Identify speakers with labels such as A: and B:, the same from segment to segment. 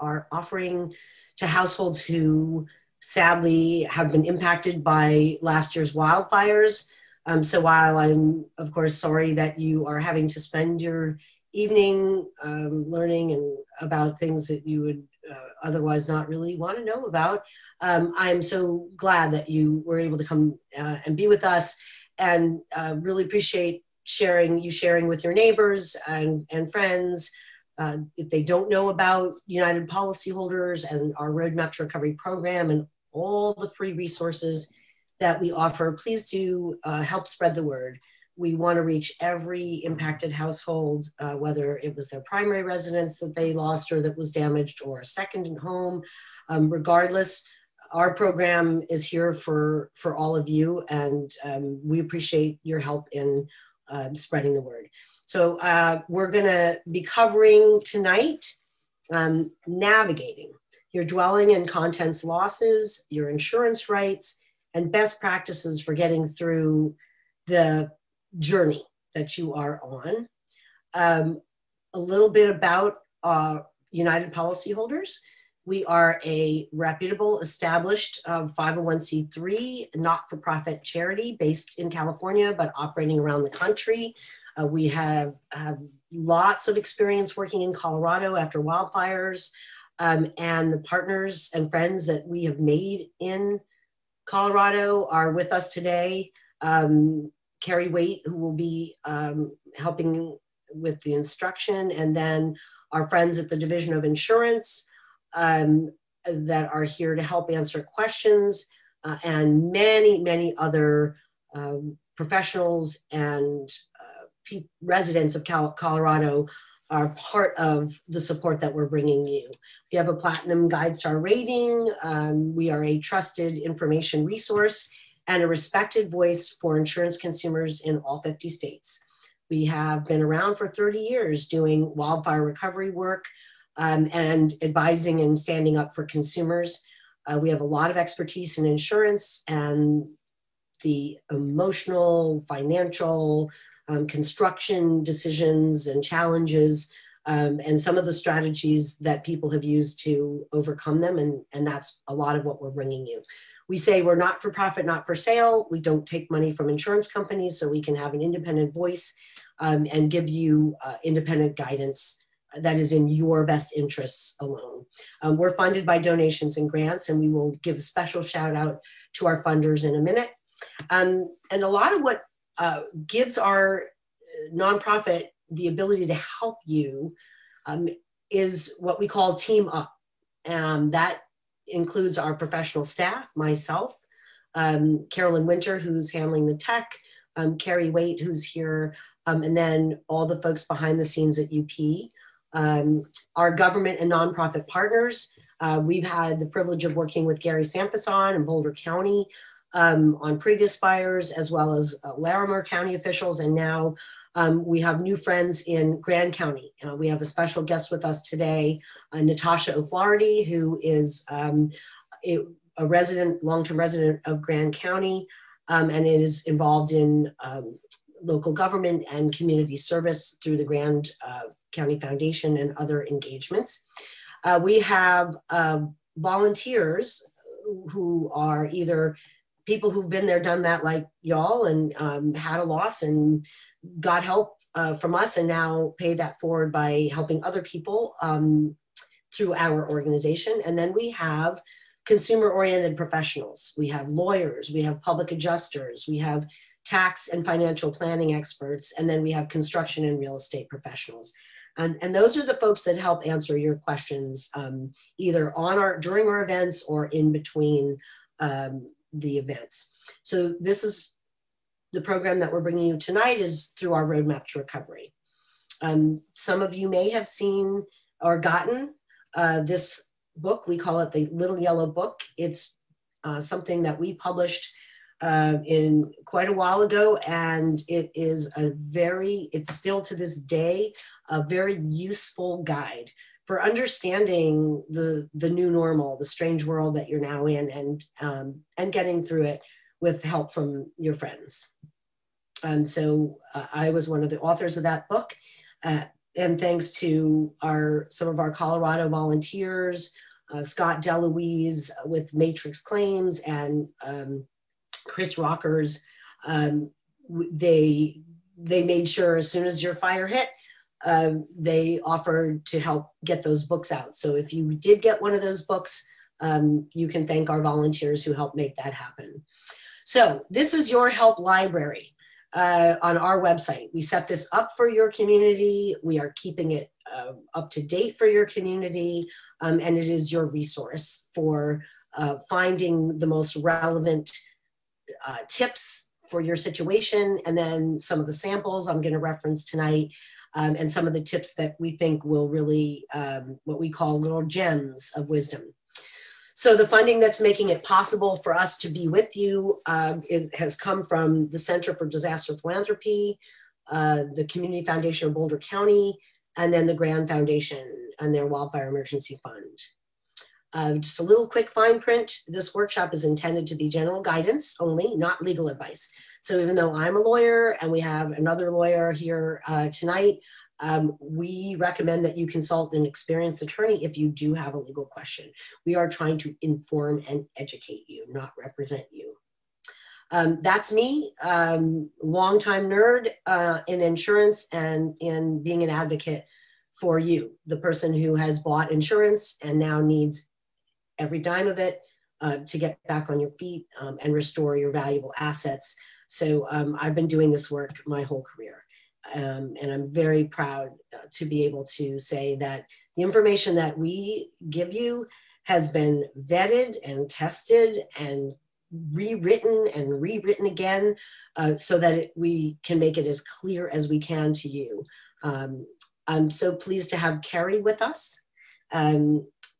A: are offering to households who sadly have been impacted by last year's wildfires. So while I'm, of course, sorry that you are having to spend your evening learning and about things that you would otherwise not really want to know about, I'm so glad that you were able to come and be with us, and really appreciate sharing with your neighbors and friends. If they don't know about United Policyholders and our Roadmap to Recovery program and all the free resources that we offer, please do help spread the word. We want to reach every impacted household, whether it was their primary residence that they lost or that was damaged, or a second home. Regardless, our program is here for all of you, and we appreciate your help in spreading the word. So we're going to be covering tonight navigating your dwelling and contents losses, your insurance rights, and best practices for getting through the journey that you are on. A little bit about United Policyholders. We are a reputable, established 501c3 not-for-profit charity based in California, but operating around the country. We have lots of experience working in Colorado after wildfires, and the partners and friends that we have made in Colorado are with us today. Carrie Waite, who will be helping with the instruction, and then our friends at the Division of Insurance that are here to help answer questions, and many other professionals and residents of Colorado are part of the support that we're bringing you. We have a Platinum GuideStar rating. We are a trusted information resource and a respected voice for insurance consumers in all 50 states. We have been around for 30 years doing wildfire recovery work and advising and standing up for consumers. We have a lot of expertise in insurance and the emotional, financial, construction decisions and challenges, and some of the strategies that people have used to overcome them. And that's a lot of what we're bringing you. We say we're not for profit, not for sale. We don't take money from insurance companies, so we can have an independent voice and give you independent guidance that is in your best interests alone. We're funded by donations and grants, and we will give a special shout out to our funders in a minute. And a lot of what gives our nonprofit the ability to help you is what we call Team Up. That includes our professional staff, myself, Carolyn Winter, who's handling the tech, Carrie Waite, who's here, and then all the folks behind the scenes at UP. Our government and nonprofit partners. We've had the privilege of working with Gary Sanfison in Boulder County on previous fires, as well as Larimer County officials, and now we have new friends in Grand County. We have a special guest with us today, Natasha O'Flaherty, who is a resident, long-term resident of Grand County, and is involved in local government and community service through the Grand County Foundation and other engagements. We have volunteers who are either people who've been there, done that like y'all, and had a loss and got help from us, and now pay that forward by helping other people through our organization. And then we have consumer-oriented professionals. We have lawyers, we have public adjusters, we have tax and financial planning experts, and then we have construction and real estate professionals. And those are the folks that help answer your questions either during our events or in between the events. So this is the program that we're bringing you tonight, is through our Roadmap to Recovery. Some of you may have seen or gotten this book. We call it the Little Yellow Book. It's something that we published in quite a while ago, and it is it's still to this day, a very useful guide for understanding the new normal, the strange world that you're now in, and getting through it with help from your friends. So I was one of the authors of that book. and thanks to some of our Colorado volunteers, Scott DeLuise with Matrix Claims and Chris Rockers, they made sure as soon as your fire hit, they offered to help get those books out. So if you did get one of those books, you can thank our volunteers who helped make that happen. So this is your help library on our website. We set this up for your community. We are keeping it up to date for your community, and it is your resource for finding the most relevant tips for your situation, and then some of the samples I'm going to reference tonight, and some of the tips that we think will really, what we call little gems of wisdom. So the funding that's making it possible for us to be with you has come from the Center for Disaster Philanthropy, the Community Foundation of Boulder County, and then the Grand Foundation and their Wildfire Emergency Fund. Just a little quick fine print. This workshop is intended to be general guidance only, not legal advice. So even though I'm a lawyer and we have another lawyer here tonight, we recommend that you consult an experienced attorney if you do have a legal question. We are trying to inform and educate you, not represent you. That's me, longtime nerd in insurance and in being an advocate for you, the person who has bought insurance and now needs every dime of it to get back on your feet and restore your valuable assets. So I've been doing this work my whole career. And I'm very proud to be able to say that the information that we give you has been vetted and tested and rewritten again so that we can make it as clear as we can to you. I'm so pleased to have Carrie with us.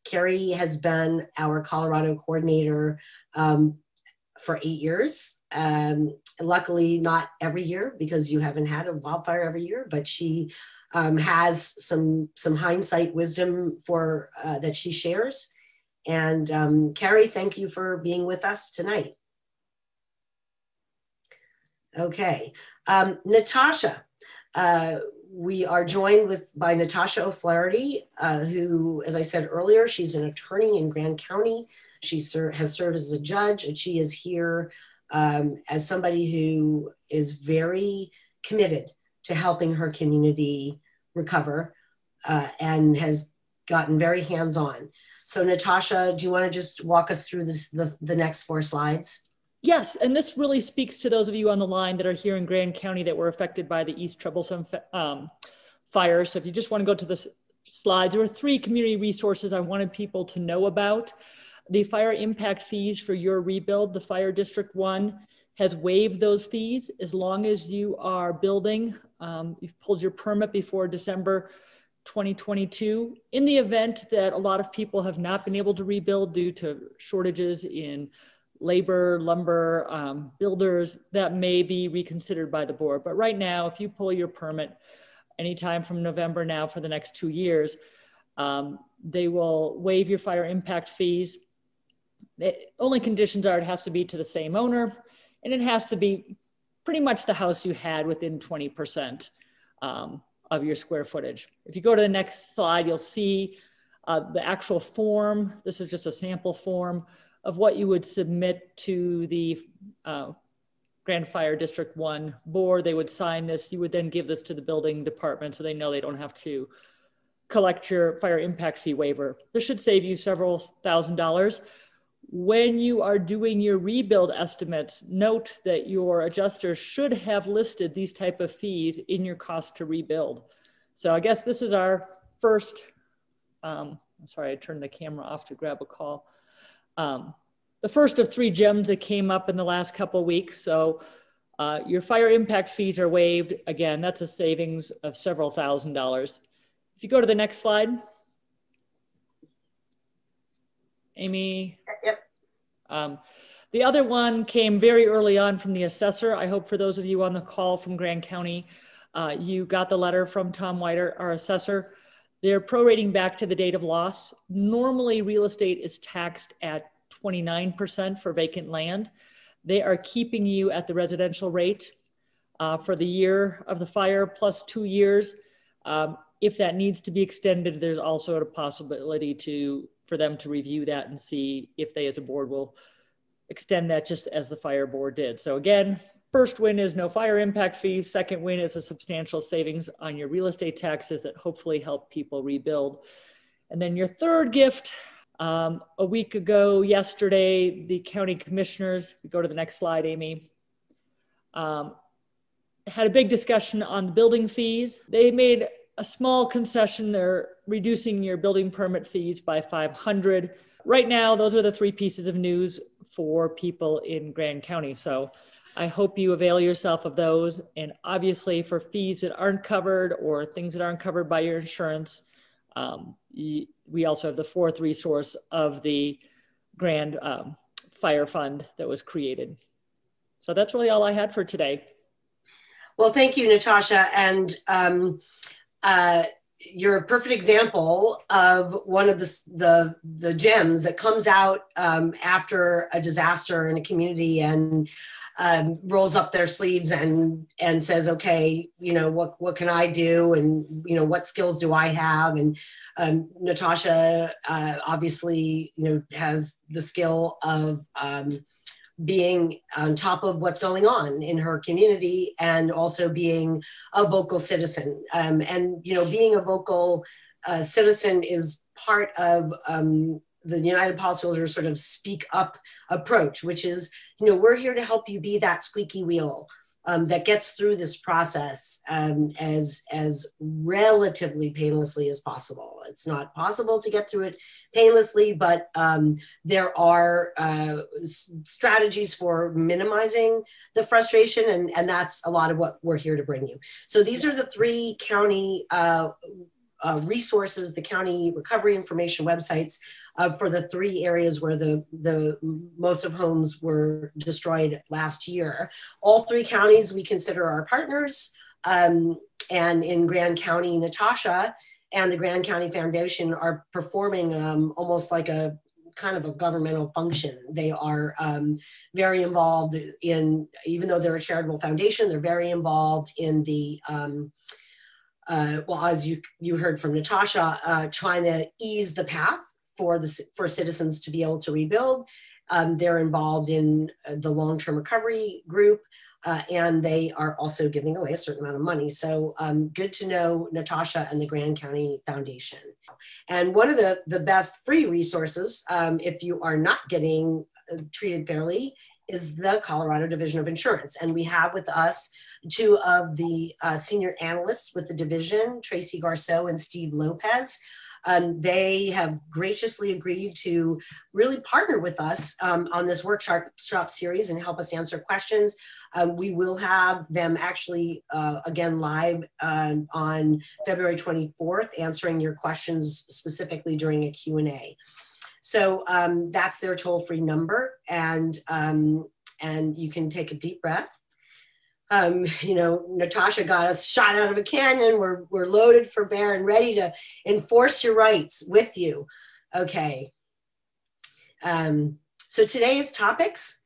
A: Carrie has been our Colorado coordinator for 8 years. Luckily, not every year because you haven't had a wildfire every year, but she has some hindsight wisdom for that she shares. And Carrie, thank you for being with us tonight. Okay, Natasha. We are joined by Natasha O'Flaherty, who, as I said earlier, she's an attorney in Grand County. She has served as a judge, and she is here as somebody who is very committed to helping her community recover and has gotten very hands-on. So Natasha, do you want to just walk us through the next 4 slides?
B: Yes, and this really speaks to those of you on the line that are here in Grand County that were affected by the East Troublesome fire. So if you just want to go to the slides, there were 3 community resources I wanted people to know about. The fire impact fees for your rebuild. The Fire District 1 has waived those fees as long as you are building. You've pulled your permit before December 2022. In the event that a lot of people have not been able to rebuild due to shortages in labor, lumber, builders, that may be reconsidered by the board. But right now, if you pull your permit anytime from November now for the next 2 years, they will waive your fire impact fees. The only conditions are it has to be to the same owner, and it has to be pretty much the house you had within 20% of your square footage. If you go to the next slide, you'll see the actual form. This is just a sample form of what you would submit to the Grand Fire District 1 board. They would sign this. You would then give this to the building department so they know they don't have to collect your fire impact fee waiver. This should save you several $1,000s. When you are doing your rebuild estimates, note that your adjuster should have listed these type of fees in your cost to rebuild. So I guess this is our first, I'm sorry, I turned the camera off to grab a call. The first of 3 gems that came up in the last couple of weeks. So your fire impact fees are waived. Again, that's a savings of several $1,000s. If you go to the next slide. Amy.
A: Yep.
B: The other one came very early on from the assessor. I hope for those of you on the call from Grand County, you got the letter from Tom Whiter, our assessor. They're prorating back to the date of loss. Normally, real estate is taxed at 29% for vacant land. They are keeping you at the residential rate for the year of the fire plus 2 years. if that needs to be extended, there's also a possibility for them to review that and see if they as a board will extend that just as the fire board did. So again, first win is no fire impact fees. Second win is a substantial savings on your real estate taxes that hopefully help people rebuild. And then your third gift, a week ago, yesterday, the county commissioners, go to the next slide, Amy, had a big discussion on the building fees. They made a small concession. They're reducing your building permit fees by $500. Right now, those are the three pieces of news for people in Grand County. So I hope you avail yourself of those. And obviously for fees that aren't covered or things that aren't covered by your insurance, we also have the fourth resource of the Grand Fire Fund that was created. So that's really all I had for today.
A: Well, thank you, Natasha. And you're a perfect example of one of the gems that comes out after a disaster in a community and rolls up their sleeves and says, okay, you know, what can I do? And, you know, what skills do I have? And Natasha obviously, you know, has the skill of being on top of what's going on in her community and also being a vocal citizen. And, you know, being a vocal citizen is part of the United Policyholders sort of speak up approach, which is, you know, we're here to help you be that squeaky wheel that gets through this process as relatively painlessly as possible. It's not possible to get through it painlessly, but there are strategies for minimizing the frustration, and that's a lot of what we're here to bring you. So these are the three county resources, the county recovery information websites for the three areas where the most of homes were destroyed last year. All three counties we consider our partners, and in Grand County, Natasha and the Grand County Foundation are performing almost like a kind of a governmental function. They are very involved in, even though they're a charitable foundation, they're very involved in the well, as you heard from Natasha, trying to ease the path for citizens to be able to rebuild. They're involved in the long-term recovery group, and they are also giving away a certain amount of money. So good to know Natasha and the Grand County Foundation. And one of the best free resources, if you are not getting treated fairly, is the Colorado Division of Insurance. And we have with us two of the senior analysts with the division, Tracy Garceau and Steve Lopez. They have graciously agreed to really partner with us on this workshop series and help us answer questions. We will have them actually, again, live on February 24th, answering your questions specifically during a Q&A. So that's their toll-free number, and you can take a deep breath. You know, Natasha got us shot out of a cannon. We're loaded for bear and ready to enforce your rights with you. Okay. So today's topics,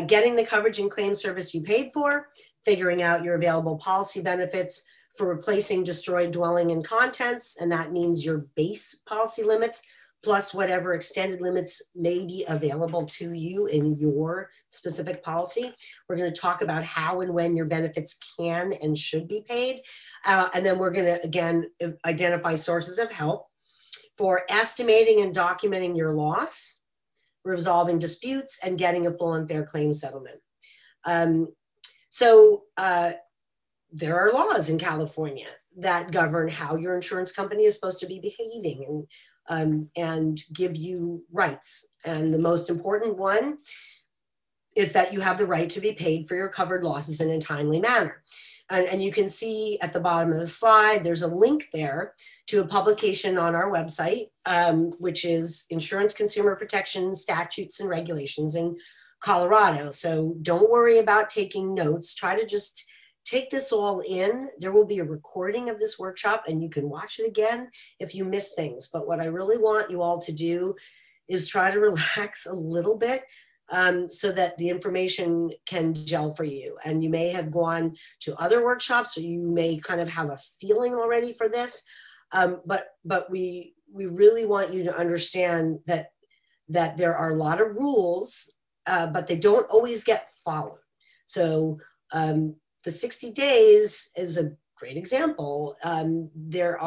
A: getting the coverage and claim service you paid for, figuring out your available policy benefits for replacing destroyed dwelling and contents, and that means your base policy limits, plus whatever extended limits may be available to you in your specific policy. We're going to talk about how and when your benefits can and should be paid. And then we're going to, again, identify sources of help for estimating and documenting your loss, resolving disputes, and getting a full and fair claim settlement. So there are laws in California that govern how your insurance company is supposed to be behaving and give you rights. And the most important one is that you have the right to be paid for your covered losses in a timely manner. And you can see at the bottom of the slide, there's a link there to a publication on our website, which is Insurance Consumer Protection Statutes and Regulations in Colorado. So don't worry about taking notes. Try to just take this all in. There will be a recording of this workshop and you can watch it again if you miss things. But what I really want you all to do is try to relax a little bit so that the information can gel for you. And you may have gone to other workshops, or you may kind of have a feeling already for this. But we really want you to understand that there are a lot of rules, but they don't always get followed. So the 60 days is a great example. There's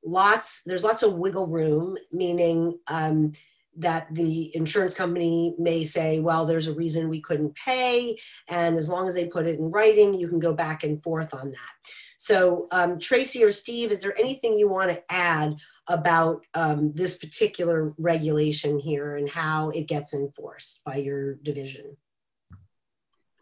A: lots of wiggle room, meaning that the insurance company may say, well, there's a reason we couldn't pay. And as long as they put it in writing, you can go back and forth on that. So Tracy or Steve, is there anything you want to add about this particular regulation here and how it gets enforced by your division?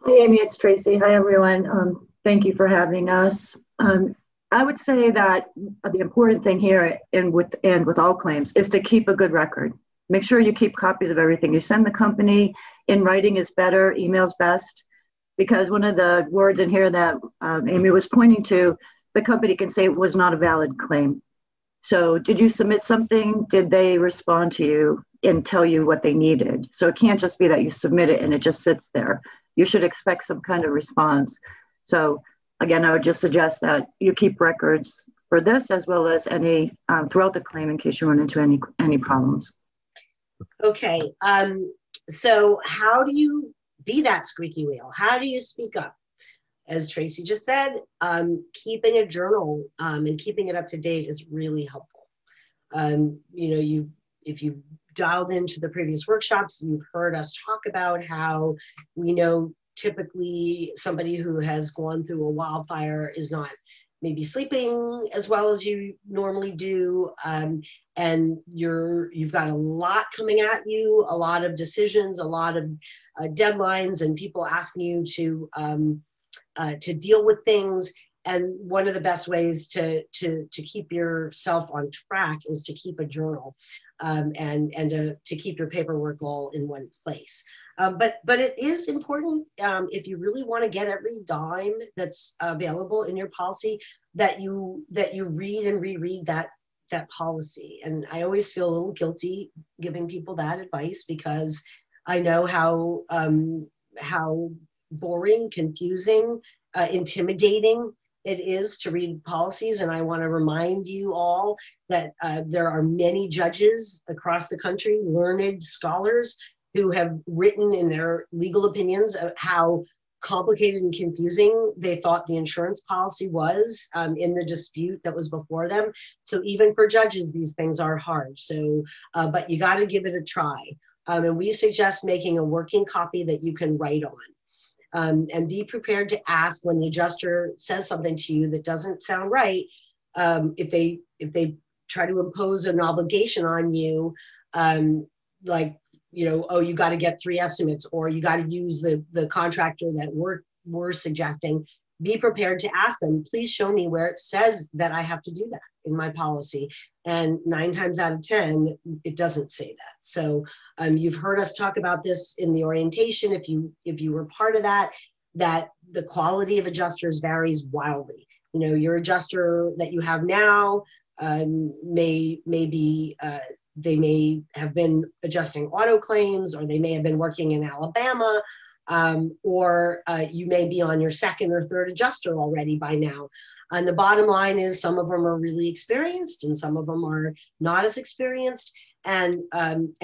C: Hi, Amy, it's Tracy. Hi, everyone. Thank you for having us. I would say that the important thing here and with all claims is to keep a good record. Make sure you keep copies of everything you send the company. In writing is better, email's best, because one of the words in here that Amy was pointing to, the company can say it was not a valid claim. So did you submit something? Did they respond to you and tell you what they needed? So it can't just be that you submit it and it just sits there. You should expect some kind of response. So again, I would just suggest that you keep records for this as well as any throughout the claim in case you run into any problems.
A: Okay, so how do you be that squeaky wheel? How do you speak up? As Tracy just said, keeping a journal and keeping it up to date is really helpful. If you dialed into the previous workshops, you've heard us talk about how we know typically somebody who has gone through a wildfire is not maybe sleeping as well as you normally do, and you've got a lot coming at you, a lot of decisions, a lot of deadlines, and people asking you to deal with things. And one of the best ways to keep yourself on track is to keep a journal and to keep your paperwork all in one place. But it is important, if you really want to get every dime that's available in your policy, that you read and reread that policy. And I always feel a little guilty giving people that advice, because I know how boring, confusing, intimidating it is to read policies. And I want to remind you all that there are many judges across the country, learned scholars, who have written in their legal opinions of how complicated and confusing they thought the insurance policy was in the dispute that was before them. So even for judges, these things are hard. So, but you got to give it a try. And we suggest making a working copy that you can write on. And be prepared to ask when the adjuster says something to you that doesn't sound right. If they try to impose an obligation on you, like, oh, you got to get 3 estimates, or you got to use the contractor that we're suggesting, be prepared to ask them, please show me where it says that I have to do that in my policy. And 9 times out of 10, it doesn't say that. So you've heard us talk about this in the orientation. If you were part of that the quality of adjusters varies wildly. Your adjuster that you have now may be they may have been adjusting auto claims, or they may have been working in Alabama, or you may be on your 2nd or 3rd adjuster already by now. And the bottom line is some of them are really experienced and some of them are not as experienced. And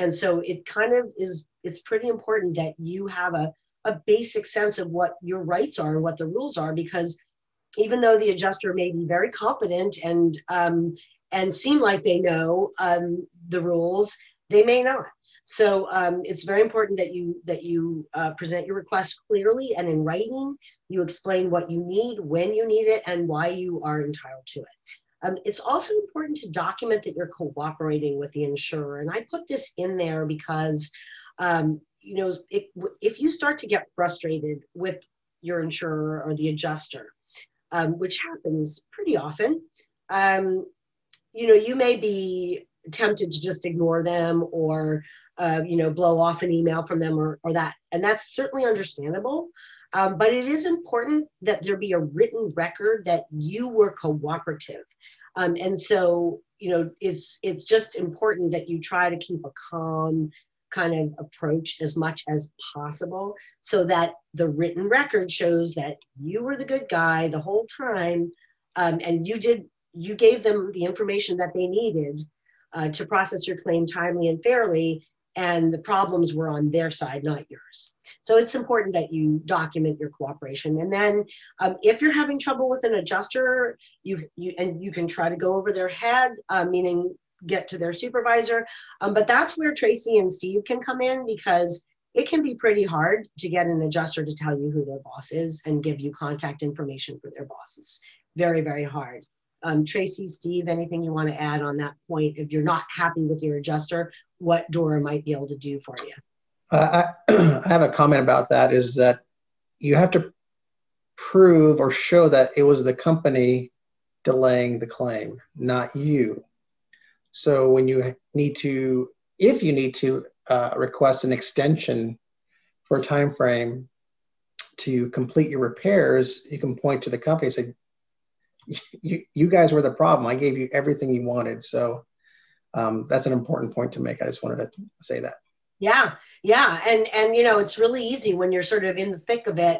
A: so it kind of it's pretty important that you have a basic sense of what your rights are and what the rules are, because even though the adjuster may be very confident and seem like they know the rules, they may not. So it's very important that you present your request clearly and in writing. You explain what you need, when you need it, and why you are entitled to it. It's also important to document that you're cooperating with the insurer. And I put this in there because, if you start to get frustrated with your insurer or the adjuster, which happens pretty often, you may be tempted to just ignore them or, blow off an email from them or that. And that's certainly understandable. But it is important that there be a written record that you were cooperative. And so, it's just important that you try to keep a calm kind of approach as much as possible, so that the written record shows that you were the good guy the whole time, and you did you gave them the information that they needed to process your claim timely and fairly, and the problems were on their side, not yours. So it's important that you document your cooperation. And then if you're having trouble with an adjuster, you can try to go over their head, meaning get to their supervisor. But that's where Tracy and Steve can come in, because it can be pretty hard to get an adjuster to tell you who their boss is and give you contact information for their bosses. Very, very hard. Tracy, Steve, anything you want to add on that point? If you're not happy with your adjuster, what Dora might be able to do for you?
D: I have a comment about that, is that you have to prove or show that it was the company delaying the claim, not you. So when you need to, if you need to request an extension for a time frame to complete your repairs, you can point to the company and say, you guys were the problem. I gave you everything you wanted. So that's an important point to make. I just wanted to say that.
A: Yeah. And you know, it's really easy when you're sort of in the thick of it,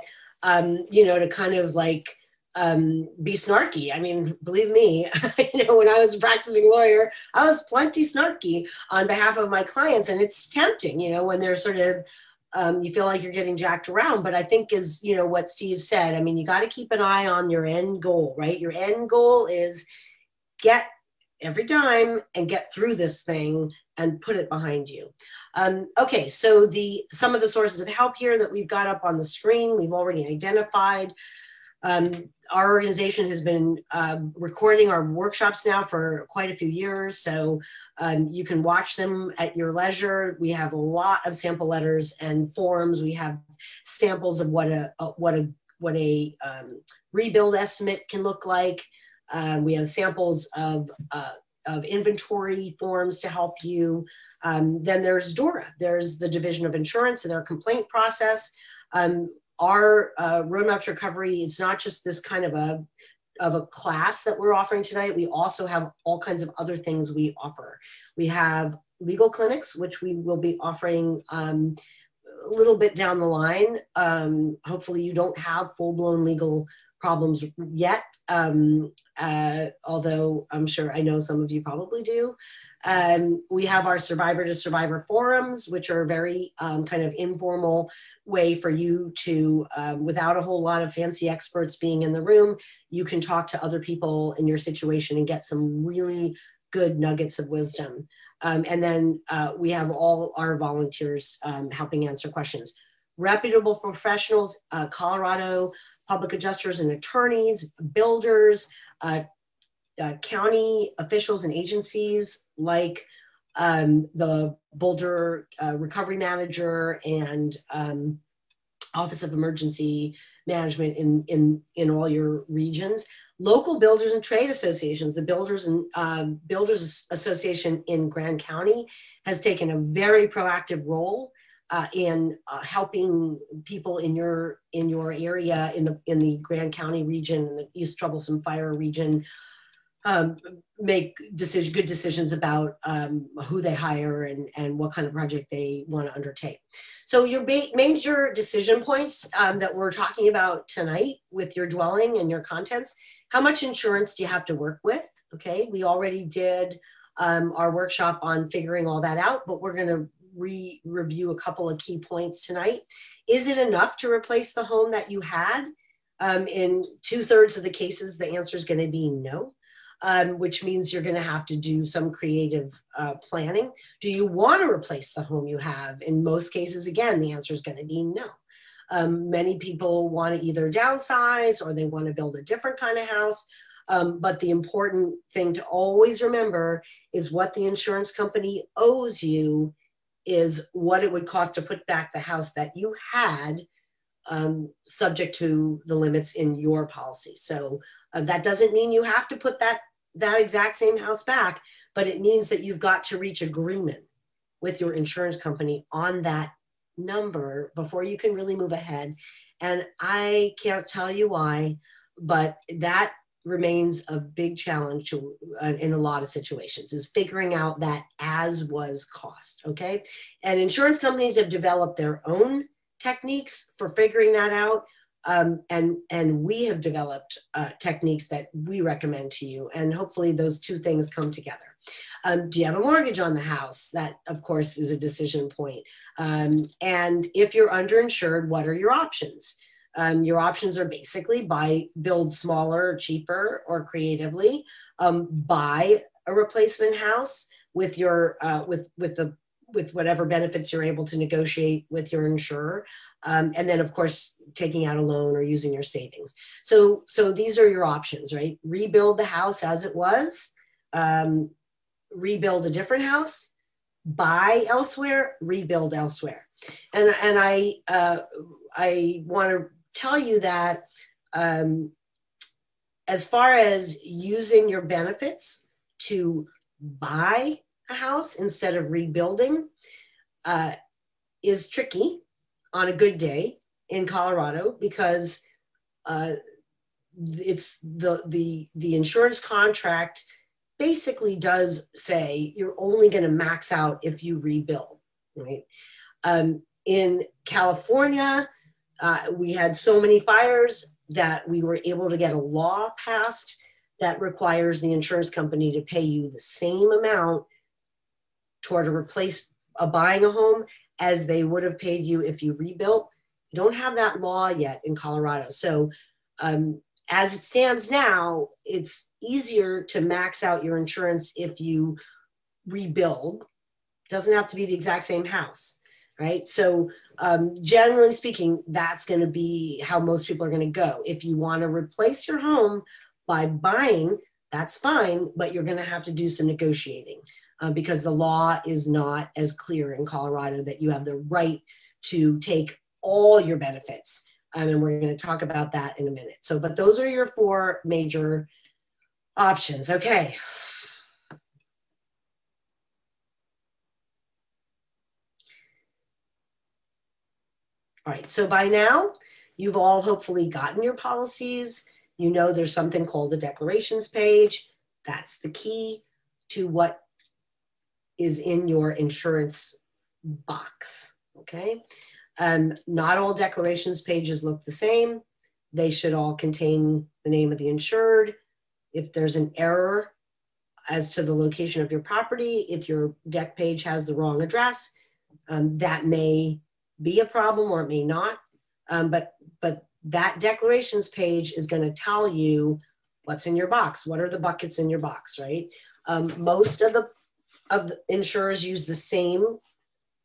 A: you know, to kind of like be snarky. I mean, believe me, you know, when I was a practicing lawyer, I was plenty snarky on behalf of my clients, and it's tempting, you know, when they're sort of, you feel like you're getting jacked around. But I think is, you know, what Steve said, I mean, you got to keep an eye on your end goal, right? Your end goal is get every dime and get through this thing and put it behind you. Okay, so some of the sources of help here that we've got up on the screen, we've already identified. Our organization has been recording our workshops now for quite a few years, so you can watch them at your leisure. We have a lot of sample letters and forms. We have samples of what a rebuild estimate can look like. We have samples of inventory forms to help you. Then there's DORA. There's the Division of Insurance and their complaint process. Our roadmap to recovery is not just this kind of a class that we're offering tonight. We also have all kinds of other things we offer. We have legal clinics, which we will be offering a little bit down the line. Hopefully you don't have full-blown legal problems yet, although I'm sure I know some of you probably do. We have our survivor to survivor forums, which are a very kind of informal way for you to, without a whole lot of fancy experts being in the room, you can talk to other people in your situation and get some really good nuggets of wisdom. And then we have all our volunteers helping answer questions. Reputable professionals, Colorado public adjusters and attorneys, builders, county officials and agencies like the Boulder Recovery Manager and Office of Emergency Management in all your regions. Local builders and trade associations, the Builders Association in Grand County has taken a very proactive role in helping people in your area, in the Grand County region, in the East Troublesome Fire region, make good decisions about who they hire and what kind of project they want to undertake. So your major decision points that we're talking about tonight with your dwelling and your contents: how much insurance do you have to work with? Okay, we already did our workshop on figuring all that out, but we're going to review a couple of key points tonight. Is it enough to replace the home that you had? In 2/3 of the cases, the answer is going to be no, which means you're going to have to do some creative planning. Do you want to replace the home you have? In most cases, again, the answer is going to be no. Many people want to either downsize or they want to build a different kind of house. But the important thing to always remember is what the insurance company owes you is what it would cost to put back the house that you had, subject to the limits in your policy. So that doesn't mean you have to put that exact same house back, but it means that you've got to reach agreement with your insurance company on that number before you can really move ahead. And I can't tell you why, but that remains a big challenge in a lot of situations, is figuring out that as was cost, okay? And insurance companies have developed their own techniques for figuring that out. And we have developed techniques that we recommend to you. And hopefully those two things come together. Do you have a mortgage on the house? That, of course, is a decision point. And if you're underinsured, what are your options? Your options are basically build smaller, cheaper, or creatively, buy a replacement house with your with whatever benefits you're able to negotiate with your insurer, and then of course taking out a loan or using your savings. So these are your options, right? Rebuild the house as it was, rebuild a different house, buy elsewhere, rebuild elsewhere. And I want to tell you that as far as using your benefits to buy a house instead of rebuilding is tricky on a good day in Colorado, because it's the insurance contract basically does say you're only going to max out if you rebuild, right? In California, we had so many fires that we were able to get a law passed that requires the insurance company to pay you the same amount toward buying a home as they would have paid you if you rebuilt. You don't have that law yet in Colorado. So as it stands now, it's easier to max out your insurance if you rebuild. It doesn't have to be the exact same house, right? So generally speaking, that's going to be how most people are going to go. If you want to replace your home by buying, that's fine, but you're going to have to do some negotiating. Because the law is not as clear in Colorado that you have the right to take all your benefits. And we're going to talk about that in a minute. So, but those are your four major options. Okay. All right. So by now, you've all hopefully gotten your policies. You know there's something called a declarations page. That's the key to what is in your insurance box, okay? Not all declarations pages look the same. They should all contain the name of the insured. If there's an error as to the location of your property, if your deck page has the wrong address, that may be a problem or it may not. But that declarations page is going to tell you what's in your box. What are the buckets in your box, right? Most of the insurers use the same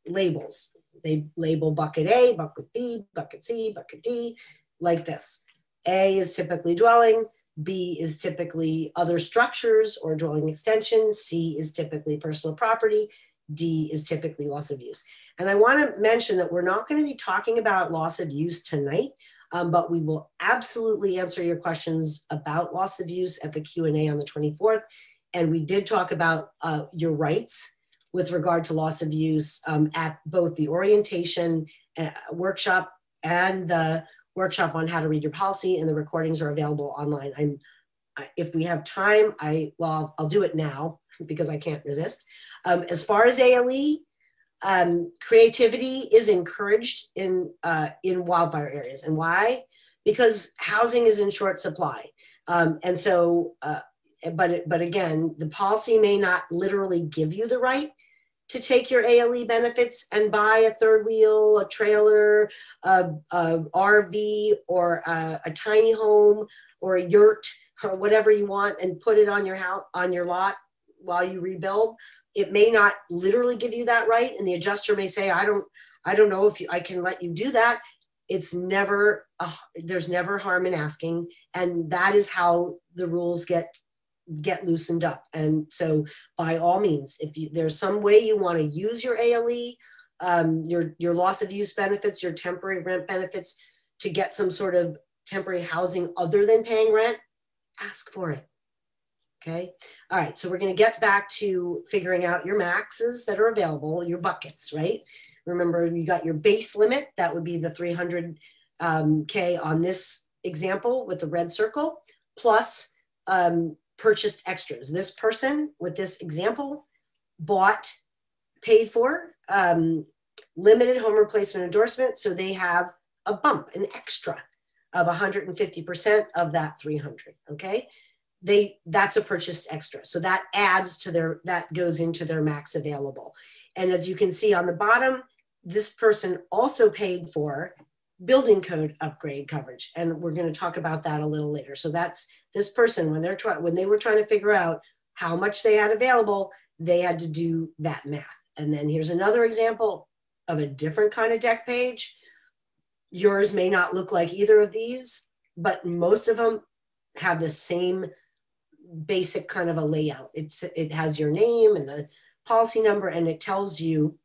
A: labels. They label bucket A, bucket B, bucket C, bucket D, like this. A is typically dwelling, B is typically other structures or dwelling extension, C is typically personal property, D is typically loss of use. And I want to mention that we're not going to be talking about loss of use tonight, but we will absolutely answer your questions about loss of use at the Q&A on the 24th. And we did talk about your rights with regard to loss of use at both the orientation workshop and the workshop on how to read your policy, and the recordings are available online. If we have time, I'll do it now because I can't resist. As far as ALE, creativity is encouraged in wildfire areas. And why? Because housing is in short supply. And so, but again, the policy may not literally give you the right to take your ALE benefits and buy a third wheel, a trailer, a RV, or a tiny home, or a yurt, or whatever you want, and put it on your house, on your lot while you rebuild. It may not literally give you that right, and the adjuster may say, I don't know if I can let you do that. It's never, there's never harm in asking, and that is how the rules get loosened up. And so by all means, if there's some way you want to use your ALE, your loss of use benefits, your temporary rent benefits to get some sort of temporary housing other than paying rent, ask for it. Okay. All right. So we're going to get back to figuring out your maxes that are available, your buckets, right? Remember, you got your base limit. That would be the 300K on this example with the red circle, plus purchased extras. This person with this example paid for limited home replacement endorsement. So they have a bump, an extra. of 150% of that 300, okay? That's a purchased extra. So that adds to that goes into their max available. And as you can see on the bottom, this person also paid for building code upgrade coverage. And we're going to talk about that a little later. So that's this person, when they were trying to figure out how much they had available, they had to do that math. And then here's another example of a different kind of deck page. Yours may not look like either of these, but most of them have the same basic kind of a layout. It has your name and the policy number, and it tells you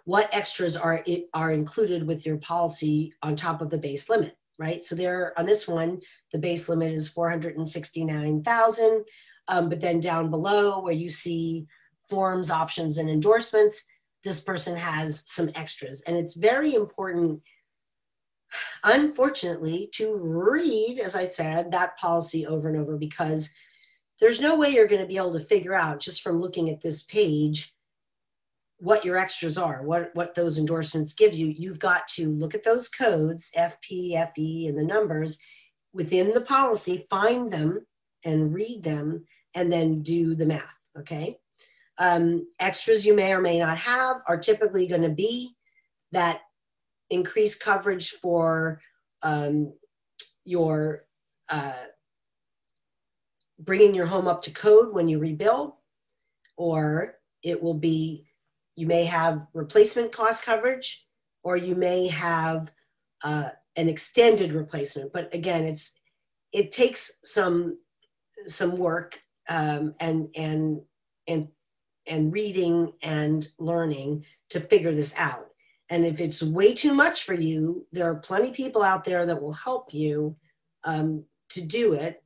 A: what extras are included with your policy on top of the base limit, right? So there on this one, the base limit is 469,000, but then down below where you see forms, options, and endorsements, this person has some extras. And it's very important, unfortunately, to read, as I said, that policy over and over, because there's no way you're going to be able to figure out just from looking at this page what your extras are, what those endorsements give you. You've got to look at those codes, FP, FE, and the numbers within the policy, find them and read them, and then do the math, okay? Extras you may or may not have are typically going to be that increased coverage for your bringing your home up to code when you rebuild, or it will be, you may have replacement cost coverage, or you may have an extended replacement. But again, it takes some work and reading and learning to figure this out. And if it's way too much for you, there are plenty of people out there that will help you to do it,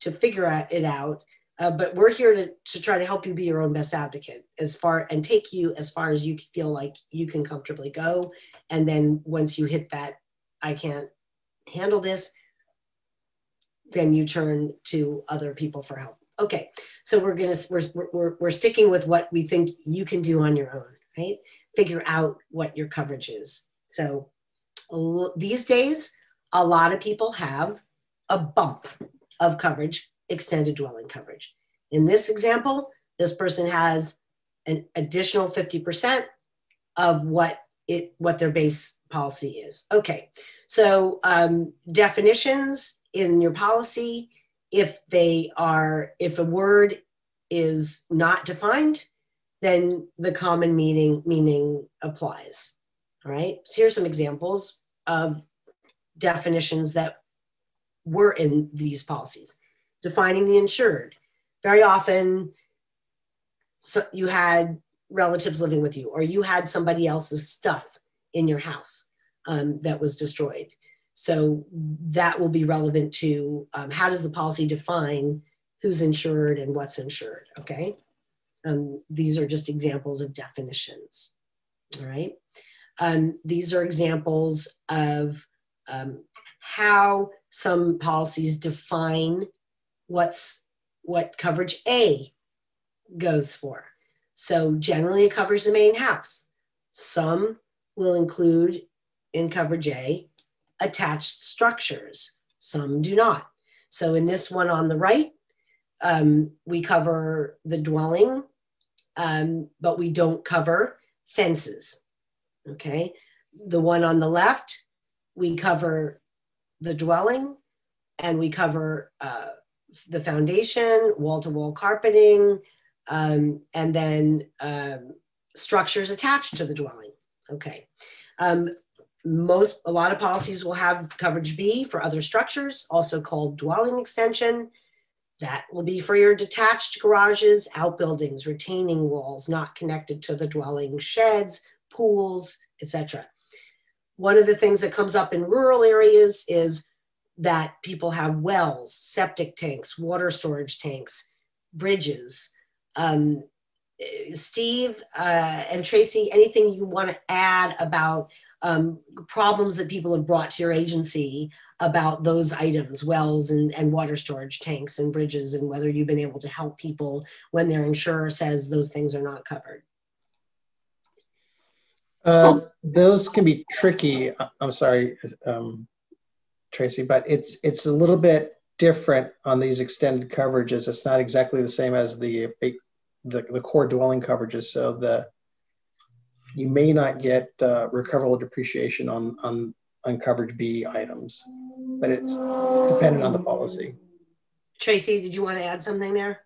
A: to figure it out. But we're here to try to help you be your own best advocate and take you as far as you feel like you can comfortably go. And then once you hit that, I can't handle this, then you turn to other people for help. Okay, so we're sticking with what we think you can do on your own, right? Figure out what your coverage is. So these days, a lot of people have a bump of coverage, extended dwelling coverage. In this example, this person has an additional 50% of what their base policy is. Okay, so definitions in your policy, if a word is not defined, then the common meaning applies. All right, so here's some examples of definitions that were in these policies. Defining the insured. Very often, you had relatives living with you, or you had somebody else's stuff in your house that was destroyed. So that will be relevant to how does the policy define who's insured and what's insured, okay? These are just examples of definitions, all right? These are examples of how some policies define what coverage A goes for. So generally it covers the main house. Some will include in coverage A attached structures. Some do not. So in this one on the right, we cover the dwelling, but we don't cover fences, okay? The one on the left, we cover the dwelling, and we cover the foundation, wall-to-wall carpeting, and then structures attached to the dwelling, okay? A lot of policies will have coverage B for other structures, also called dwelling extension. That will be for your detached garages, outbuildings, retaining walls not connected to the dwelling, sheds, pools, etc. One of the things that comes up in rural areas is that people have wells, septic tanks, water storage tanks, bridges. Steve and Tracy, anything you want to add about problems that people have brought to your agency about those items, wells and water storage tanks and bridges, and whether you've been able to help people when their insurer says those things are not covered?
D: Those can be tricky. I'm sorry. Tracy, but it's a little bit different on these extended coverages. It's not exactly the same as the core dwelling coverages. So you may not get recoverable depreciation on coverage B items, but it's dependent on the policy.
A: Tracy, did you want to add something there?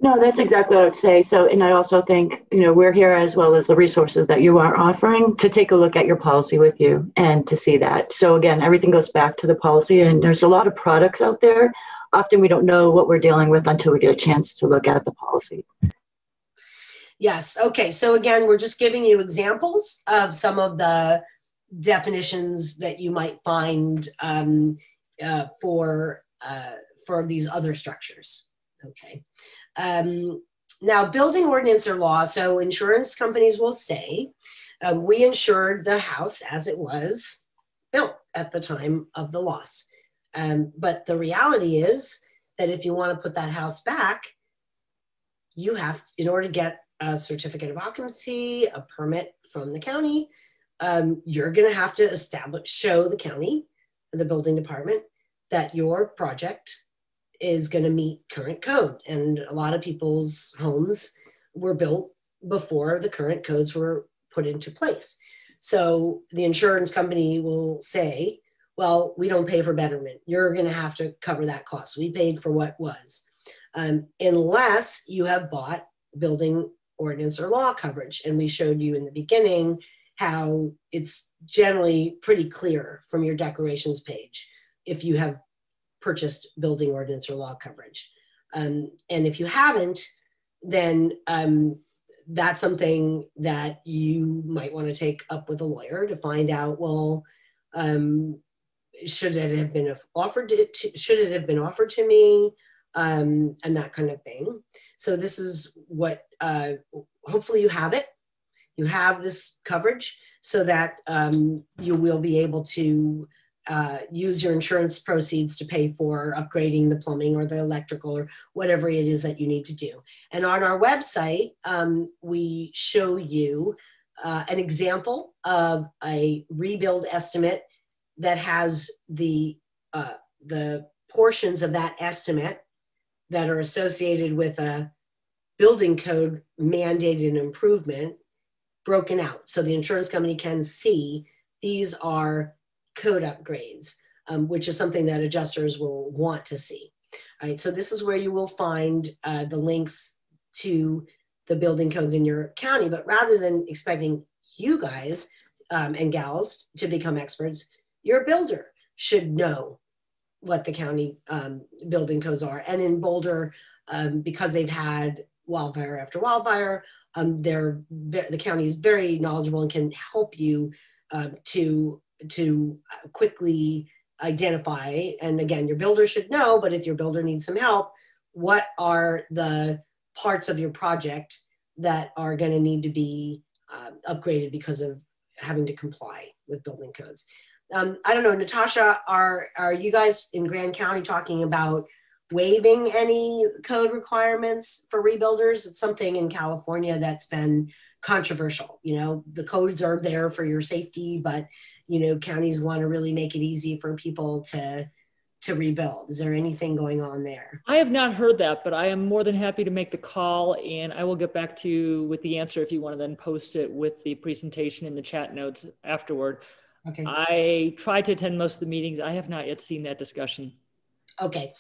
C: No, that's exactly what I would say. So, and I also think, we're here as well as the resources that you are offering to take a look at your policy with you and to see that. So again, everything goes back to the policy, and there's a lot of products out there. Often we don't know what we're dealing with until we get a chance to look at the policy.
A: Yes. Okay. So again, we're just giving you examples of some of the definitions that you might find for these other structures. Okay. Now, building ordinance or law. So insurance companies will say, we insured the house as it was built at the time of the loss. But the reality is that if you want to put that house back, you have, in order to get a certificate of occupancy, a permit from the county, you're going to have to show the county, the building department, that your project is going to meet current code. And a lot of people's homes were built before the current codes were put into place. So the insurance company will say, well, we don't pay for betterment. You're going to have to cover that cost. We paid for what was. Unless you have bought building ordinance or law coverage. And we showed you in the beginning how it's generally pretty clear from your declarations page if you have purchased building ordinance or law coverage. And if you haven't, then that's something that you might want to take up with a lawyer to find out, well, should it have been offered to me, and that kind of thing. So this is what, hopefully you have it. You have this coverage so that you will be able to use your insurance proceeds to pay for upgrading the plumbing or the electrical or whatever it is that you need to do. And on our website, we show you an example of a rebuild estimate that has the portions of that estimate that are associated with a building code mandated improvement broken out. So the insurance company can see these are code upgrades, which is something that adjusters will want to see. All right, so this is where you will find the links to the building codes in your county, but rather than expecting you guys and gals to become experts, your builder should know what the county building codes are. And in Boulder, because they've had wildfire after wildfire, the county is very knowledgeable and can help you to quickly identify. And again, your builder should know, but if your builder needs some help, what are the parts of your project that are going to need to be upgraded because of having to comply with building codes. I don't know, Natasha, are you guys in Grand County talking about waiving any code requirements for rebuilders? It's something in California that's been controversial. The codes are there for your safety, but counties want to really make it easy for people to rebuild. Is there anything going on there?
B: I have not heard that, but I am more than happy to make the call, and I will get back to you with the answer if you want to then post it with the presentation in the chat notes afterward.
A: Okay.
B: I try to attend most of the meetings. I have not yet seen that discussion.
A: Okay.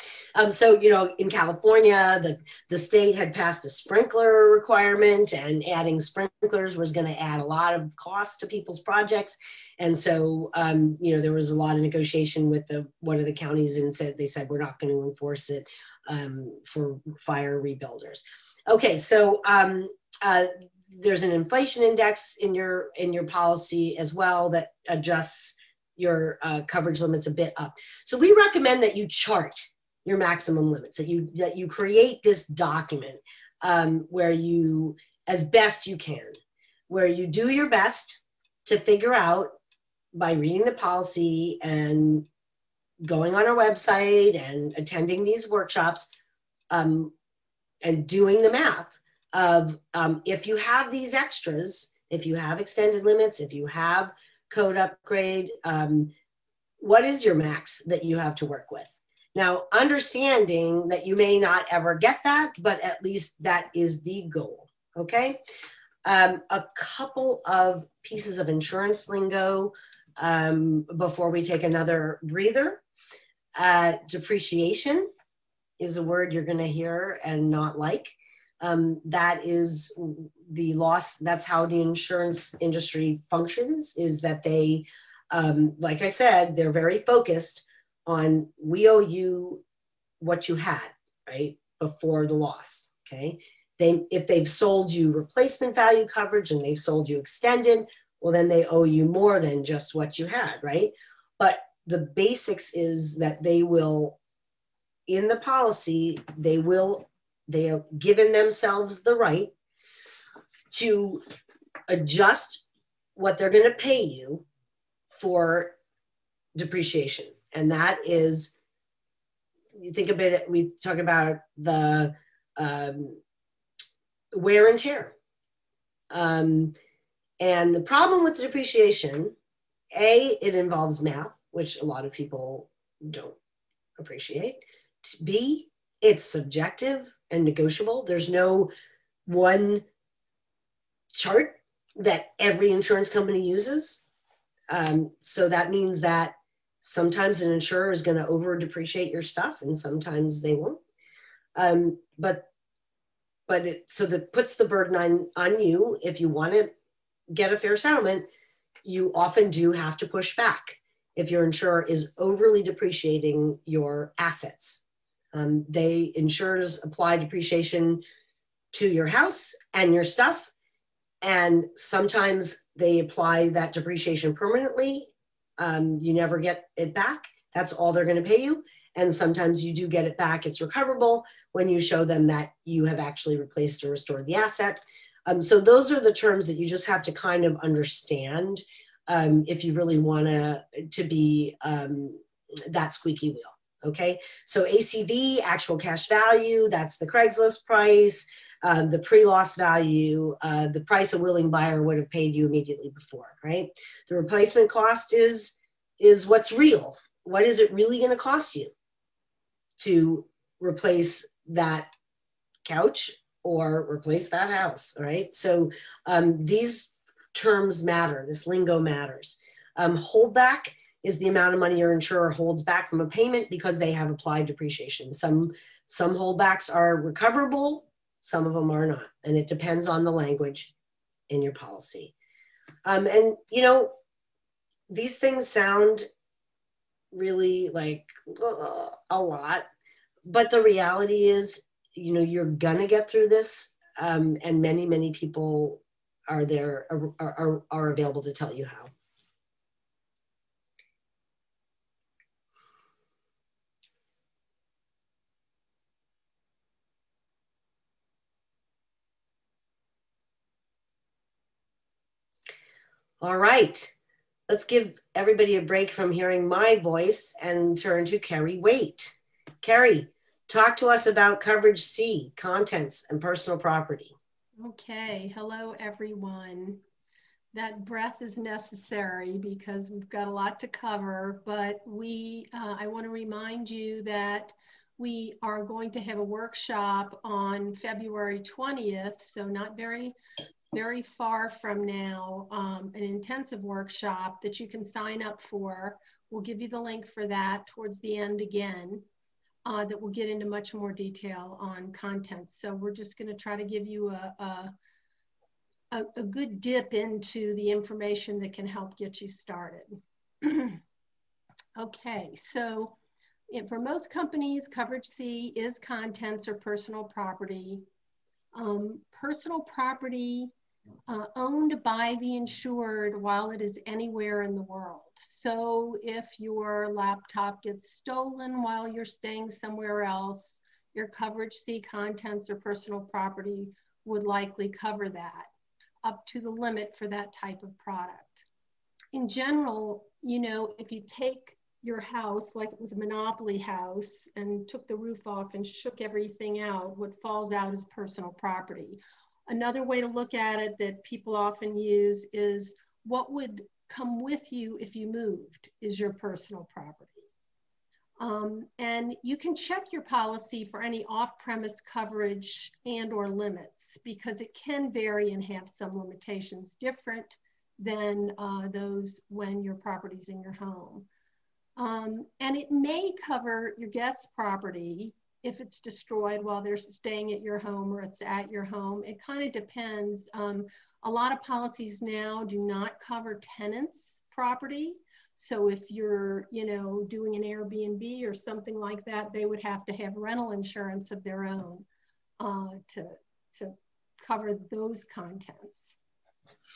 A: So, in California, the state had passed a sprinkler requirement, and adding sprinklers was going to add a lot of cost to people's projects. And so, there was a lot of negotiation with one of the counties, and they said, we're not going to enforce it for fire rebuilders. Okay. So, there's an inflation index in your policy as well that adjusts your coverage limits a bit up. So we recommend that you chart your maximum limits, that you create this document where you, as best you can, where you do your best to figure out by reading the policy and going on our website and attending these workshops and doing the math of if you have these extras, if you have extended limits, if you have code upgrade, what is your max that you have to work with? Now, understanding that you may not ever get that, but at least that is the goal, okay? A couple of pieces of insurance lingo before we take another breather. Depreciation is a word you're gonna hear and not like. That is the loss, that's how the insurance industry functions, is that they, like I said, they're very focused on, we owe you what you had, right, before the loss, okay? If they've sold you replacement value coverage and they've sold you extended, well, then they owe you more than just what you had, right? But the basics is that they will, in the policy, they have given themselves the right to adjust what they're going to pay you for depreciation. And that is, you think of it, we talk about the wear and tear. And the problem with the depreciation, A, it involves math, which a lot of people don't appreciate. B, it's subjective and negotiable. There's no one chart that every insurance company uses. So that means that sometimes an insurer is going to over depreciate your stuff and sometimes they won't. So that puts the burden on you. If you want to get a fair settlement, you often do have to push back if your insurer is overly depreciating your assets. Insurers apply depreciation to your house and your stuff, and sometimes they apply that depreciation permanently. You never get it back. That's all they're going to pay you. And sometimes you do get it back. It's recoverable when you show them that you have actually replaced or restored the asset. So those are the terms that you just have to kind of understand if you really want to be that squeaky wheel. Okay, so ACV, actual cash value, that's the Craigslist price, the pre-loss value, the price a willing buyer would have paid you immediately before, right? The replacement cost is what's real. What is it really going to cost you to replace that couch or replace that house, right? So these terms matter, this lingo matters. Holdback is the amount of money your insurer holds back from a payment because they have applied depreciation. Some holdbacks are recoverable, some of them are not, and it depends on the language in your policy. And you know, these things sound really like a lot, but the reality is, you know, you're gonna get through this, and many people are available to tell you how. All right, let's give everybody a break from hearing my voice and turn to Carrie Waite. Carrie, talk to us about coverage C, contents and personal property.
E: Okay, hello everyone. That breath is necessary because we've got a lot to cover, but I want to remind you that we are going to have a workshop on February 20th, so not very far from now, an intensive workshop that you can sign up for. We'll give you the link for that towards the end again, that will get into much more detail on content. So we're just going to try to give you a good dip into the information that can help get you started. Okay, so for most companies, coverage C is contents or personal property. Personal property owned by the insured while it is anywhere in the world. So if your laptop gets stolen while you're staying somewhere else, your coverage C, contents or personal property, would likely cover that up to the limit for that type of product. In general, you know, if you take your house like it was a Monopoly house and took the roof off and shook everything out, what falls out is personal property. Another way to look at it that people often use is, what would come with you if you moved is your personal property. And you can check your policy for any off-premise coverage and or limits, because it can vary and have some limitations different than those when your property's in your home. And it may cover your guest's property if it's destroyed while they're staying at your home or it's at your home. It kind of depends. A lot of policies now do not cover tenants' property. So if you're, doing an Airbnb or something like that, they would have to have rental insurance of their own to cover those contents.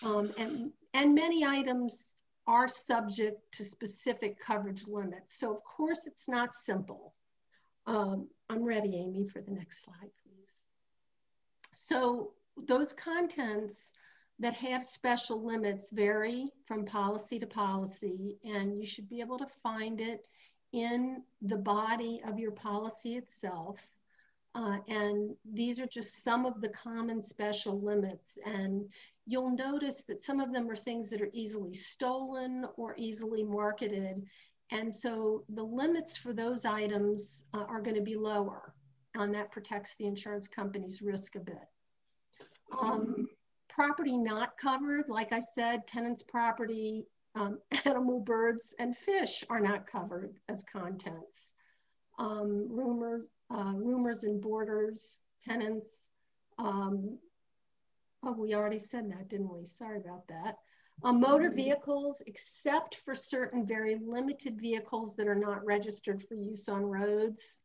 E: And many items are subject to specific coverage limits. So of course it's not simple. I'm ready, Amy, for the next slide, please. So those contents that have special limits vary from policy to policy, and you should be able to find it in the body of your policy itself. And these are just some of the common special limits. And you'll notice that some of them are things that are easily stolen or easily marketed. And so the limits for those items are going to be lower, and that protects the insurance company's risk a bit. Property not covered, like I said, tenants' property, animal, birds, and fish are not covered as contents. Rumors and borders, tenants. Oh, we already said that, didn't we? Sorry about that. Motor vehicles, except for certain very limited vehicles that are not registered for use on roads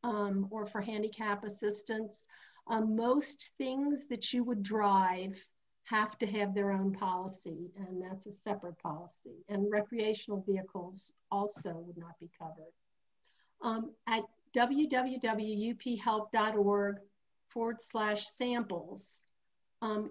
E: or for handicap assistance. Most things that you would drive have to have their own policy, and that's a separate policy. And recreational vehicles also would not be covered. At www.uphelp.org/samples,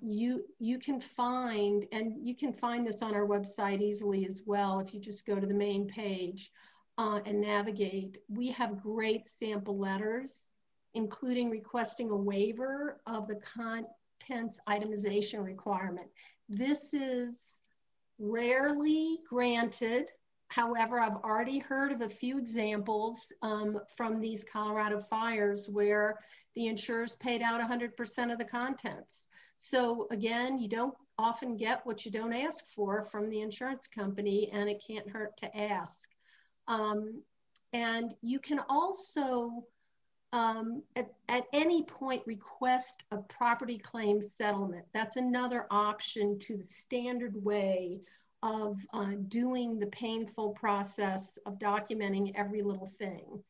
E: you can find, and you can find this on our website easily as well if you just go to the main page and navigate. We have great sample letters, including requesting a waiver of the contents itemization requirement. This is rarely granted. However, I've already heard of a few examples from these Colorado fires where the insurers paid out 100% of the contents. So again, you don't often get what you don't ask for from the insurance company, and it can't hurt to ask. And you can also, at any point, request a property claim settlement. That's another option to the standard way of doing the painful process of documenting every little thing.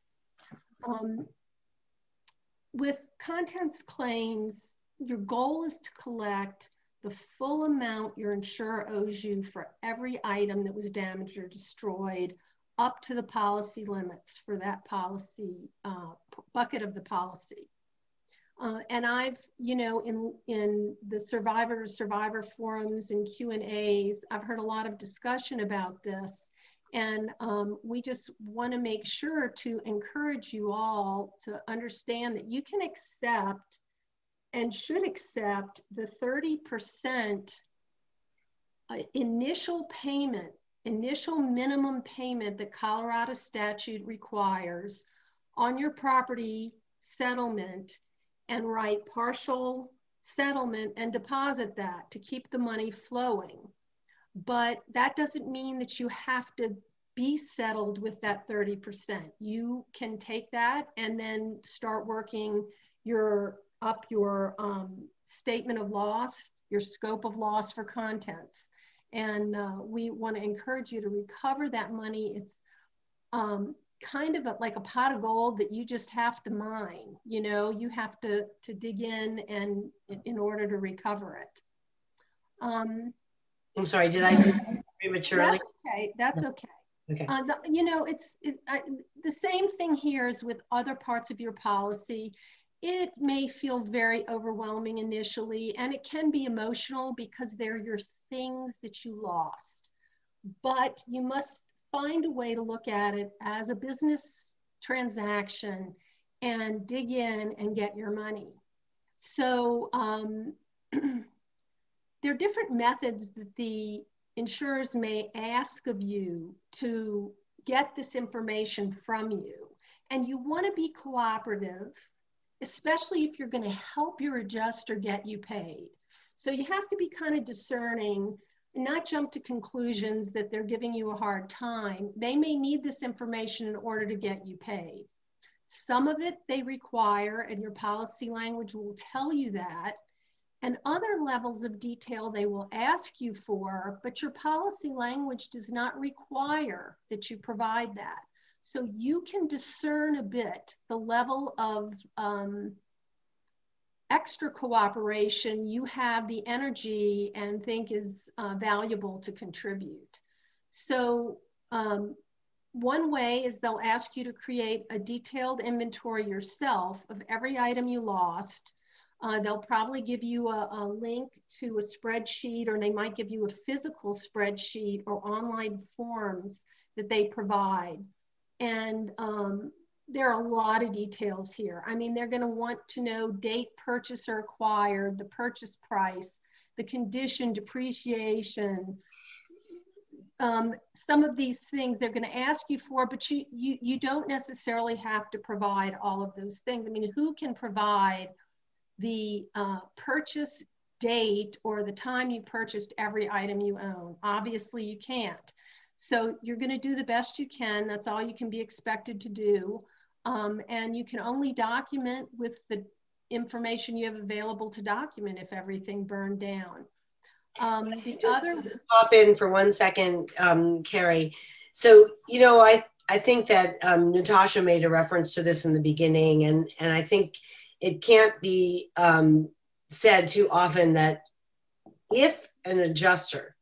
E: With contents claims, your goal is to collect the full amount your insurer owes you for every item that was damaged or destroyed up to the policy limits for that policy bucket of the policy. And I've, in the survivor forums and Q&As, I've heard a lot of discussion about this. And we just want to make sure to encourage you all to understand that you can accept and should accept the 30% initial payment, initial minimum payment that Colorado statute requires on your property settlement, and write partial settlement and deposit that to keep the money flowing. But that doesn't mean that you have to be settled with that 30%. You can take that and then start working up your statement of loss, your scope of loss for contents. And we want to encourage you to recover that money. It's kind of like a pot of gold that you just have to mine. You have to dig in order to recover it.
A: I'm sorry, did I do that prematurely?
E: That's okay.
A: Okay.
E: It's the same thing here as with other parts of your policy. It may feel very overwhelming initially, and it can be emotional because they're your things that you lost. But you must find a way to look at it as a business transaction and dig in and get your money. So there are different methods that the insurers may ask of you to get this information from you. And you want to be cooperative, especially if you're going to help your adjuster get you paid. So you have to be kind of discerning and not jump to conclusions that they're giving you a hard time. They may need this information in order to get you paid. Some of it they require, and your policy language will tell you that. And other levels of detail they will ask you for, but your policy language does not require that you provide that. So you can discern a bit the level of extra cooperation you have the energy and think is valuable to contribute. So one way is they'll ask you to create a detailed inventory yourself of every item you lost. They'll probably give you a link to a spreadsheet, or they might give you a physical spreadsheet or online forms that they provide. And there are a lot of details here. I mean, they're going to want to know date purchase or acquired, the purchase price, the condition, depreciation. Some of these things they're going to ask you for, but you don't necessarily have to provide all of those things. I mean, who can provide the purchase date or the time you purchased every item you own? Obviously, you can't. So you're going to do the best you can. That's all you can be expected to do. And you can only document with the information you have available to document if everything burned down.
A: Just pop in for 1 second, Carrie. So, you know, I think that Natasha made a reference to this in the beginning, and I think it can't be said too often that if an adjuster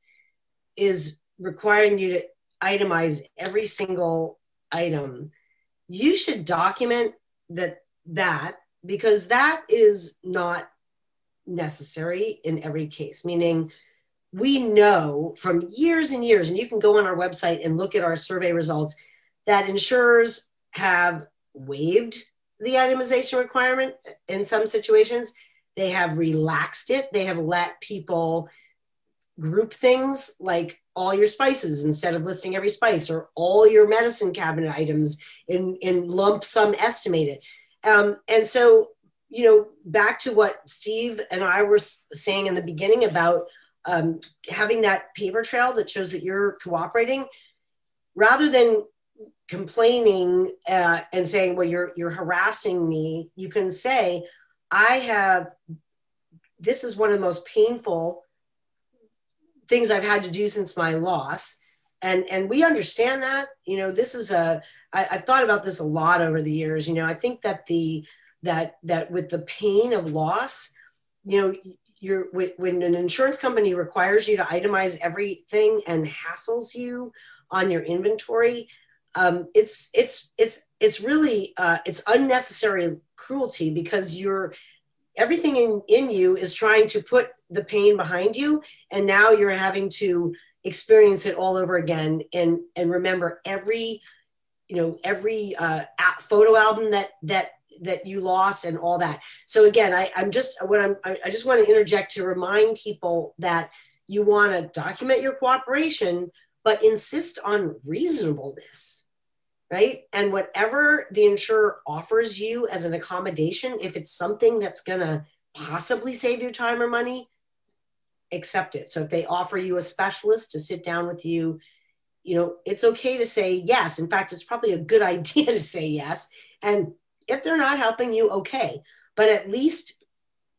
A: is requiring you to itemize every single item, you should document that because that is not necessary in every case. Meaning, we know from years and years, and you can go on our website and look at our survey results, that insurers have waived the itemization requirement in some situations. They have relaxed it. They have let people group things like all your spices instead of listing every spice, or all your medicine cabinet items in lump sum estimated. And so, you know, back to what Steve and I were saying in the beginning about having that paper trail that shows that you're cooperating, rather than complaining and saying, well, you're harassing me, you can say, this is one of the most painful things I've had to do since my loss. And we understand that, you know, this is I've thought about this a lot over the years. You know, I think that that with the pain of loss, you know, when an insurance company requires you to itemize everything and hassles you on your inventory, it's really it's unnecessary cruelty, because everything in you is trying to put the pain behind you, and now you're having to experience it all over again. And remember every photo album that you lost and all that. So again, I just want to interject to remind people that you want to document your cooperation, but insist on reasonableness, right? And whatever the insurer offers you as an accommodation, if it's something that's going to possibly save you time or money, accept it. So if they offer you a specialist to sit down with you, you know, it's okay to say yes. In fact, it's probably a good idea to say yes. And if they're not helping you, okay. But at least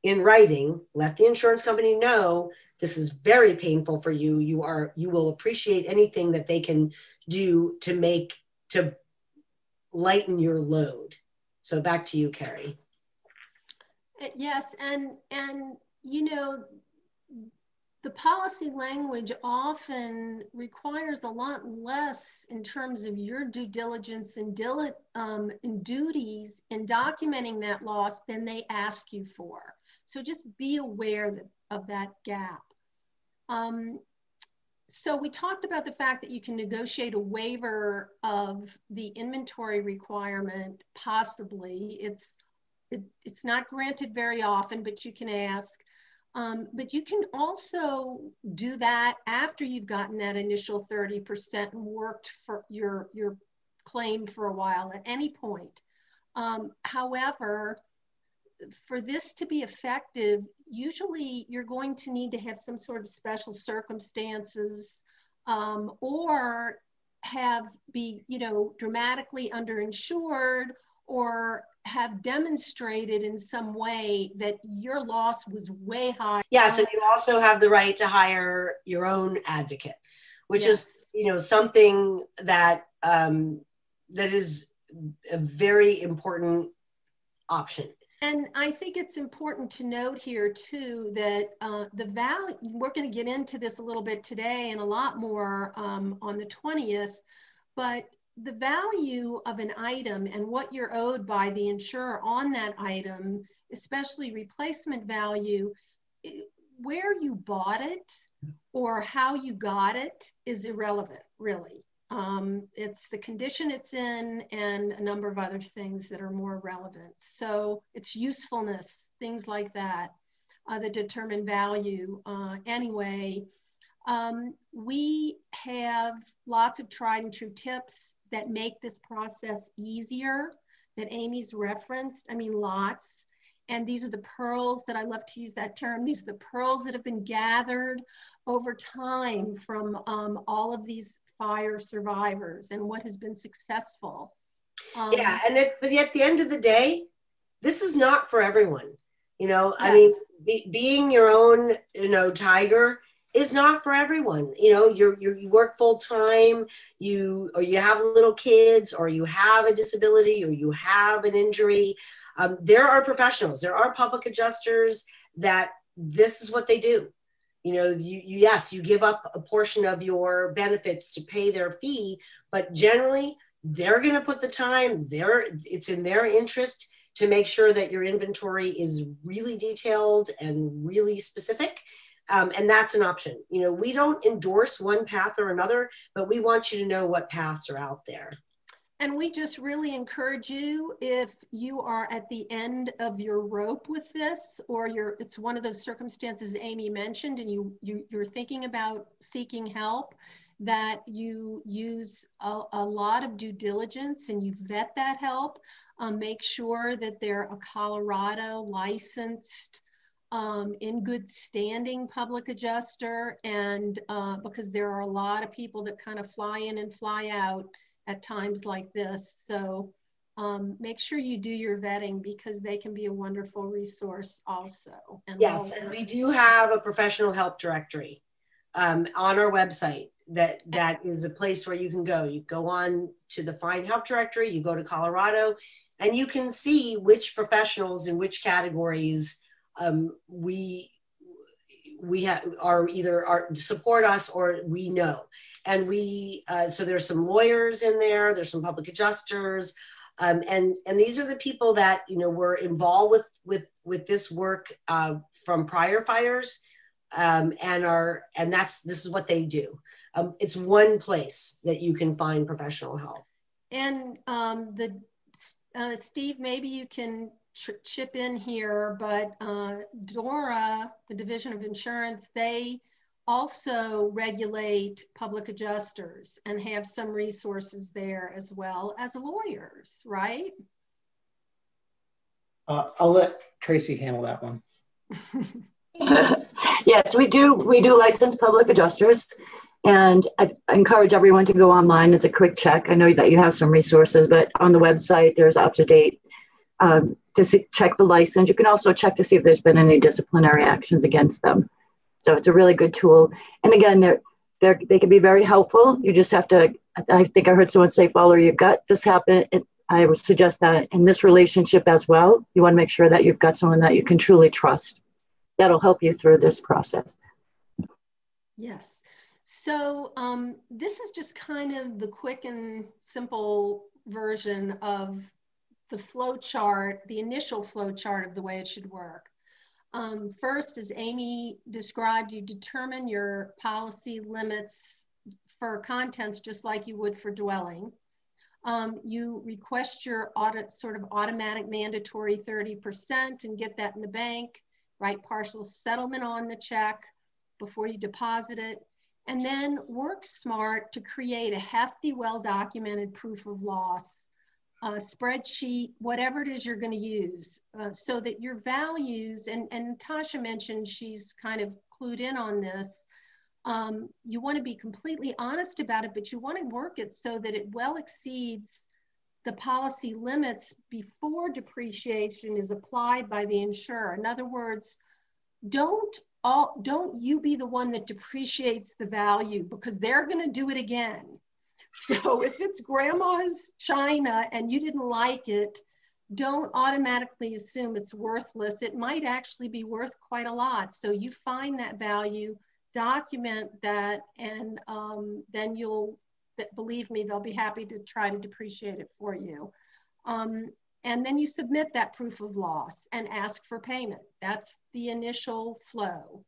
A: in writing, let the insurance company know this is very painful for you. You will appreciate anything that they can do to lighten your load. So back to you, Carrie.
E: Yes, and you know, the policy language often requires a lot less in terms of your due diligence and duties in documenting that loss than they ask you for. So just be aware of that gap. So we talked about the fact that you can negotiate a waiver of the inventory requirement, possibly. It's not granted very often, but you can ask. But you can also do that after you've gotten that initial 30% and worked for your claim for a while at any point. However, for this to be effective, usually you're going to need to have some sort of special circumstances or be dramatically underinsured, or have demonstrated in some way that your loss was way high.
A: Yes, and you also have the right to hire your own advocate, which
E: Yes.
A: is something that that is a very important option.
E: And I think it's important to note here too that the value, we're going to get into this a little bit today and a lot more on the 20th, but the value of an item and what you're owed by the insurer on that item, especially replacement value, where you bought it or how you got it is irrelevant, really. It's the condition it's in and a number of other things that are more relevant. So it's usefulness, things like that, that determine value. Anyway, we have lots of tried and true tips that make this process easier that Amy's referenced. I mean, lots. And these are the pearls that I love to use that term. These are the pearls that have been gathered over time from all of these fire survivors and what has been successful.
A: But at the end of the day, this is not for everyone.
E: Yes.
A: I mean, being your own, tiger is not for everyone. You work full time, or you have little kids, or you have a disability, or you have an injury. There are professionals, there are public adjusters that this is what they do. You give up a portion of your benefits to pay their fee, but generally they're going to put the time there. It's in their interest to make sure that your inventory is really detailed and really specific. And that's an option. We don't endorse one path or another, but we want you to know what paths are out there.
E: And we just really encourage you, if you are at the end of your rope with this, or it's one of those circumstances Amy mentioned, and you're thinking about seeking help, that you use a lot of due diligence and you vet that help. Make sure that they're a Colorado licensed, in good standing public adjuster, and because there are a lot of people that kind of fly in and fly out at times like this. So make sure you do your vetting, because they can be a wonderful resource also. And
A: yes, and we do have a professional help directory on our website. That is a place where you can go. You go on to the Find Help directory, you go to Colorado, and you can see which professionals in which categories we are either support us or we know. And so there's some lawyers in there, there's some public adjusters, and these are the people that were involved with this work from prior fires, and this is what they do. It's one place that you can find professional help. And
E: Steve, maybe you can chip in here, but DORA, the Division of Insurance, they also regulate public adjusters and have some resources there as well as lawyers, right?
D: I'll let Tracy handle that one.
C: Yes, we do license public adjusters, and I encourage everyone to go online. It's a quick check. I know that you have some resources, but on the website there's up-to-date to check the license. You can also check to see if there's been any disciplinary actions against them. So it's a really good tool. And again, they can be very helpful. You just have to, I think I heard someone say, follow your gut. I would suggest that in this relationship as well, you want to make sure that you've got someone that you can truly trust. That'll help you through this process.
E: Yes. So this is just kind of the quick and simple version of the flow chart, the initial flow chart of the way it should work. First, as Amy described, you determine your policy limits for contents just like you would for dwelling. You request your automatic mandatory 30% and get that in the bank. write partial settlement on the check before you deposit it, and then work smart to create a hefty, well-documented proof of loss, spreadsheet, whatever it is you're going to use, so that your values, and Tasha mentioned she's kind of clued in on this, you want to be completely honest about it, but you want to work it so that it well exceeds the policy limits before depreciation is applied by the insurer. In other words, don't you be the one that depreciates the value, because they're going to do it again. So if it's grandma's china and you didn't like it, don't automatically assume it's worthless. It might actually be worth quite a lot. So you find that value, document that, and then believe me, they'll be happy to try to depreciate it for you. And then you submit that proof of loss and ask for payment. That's the initial flow.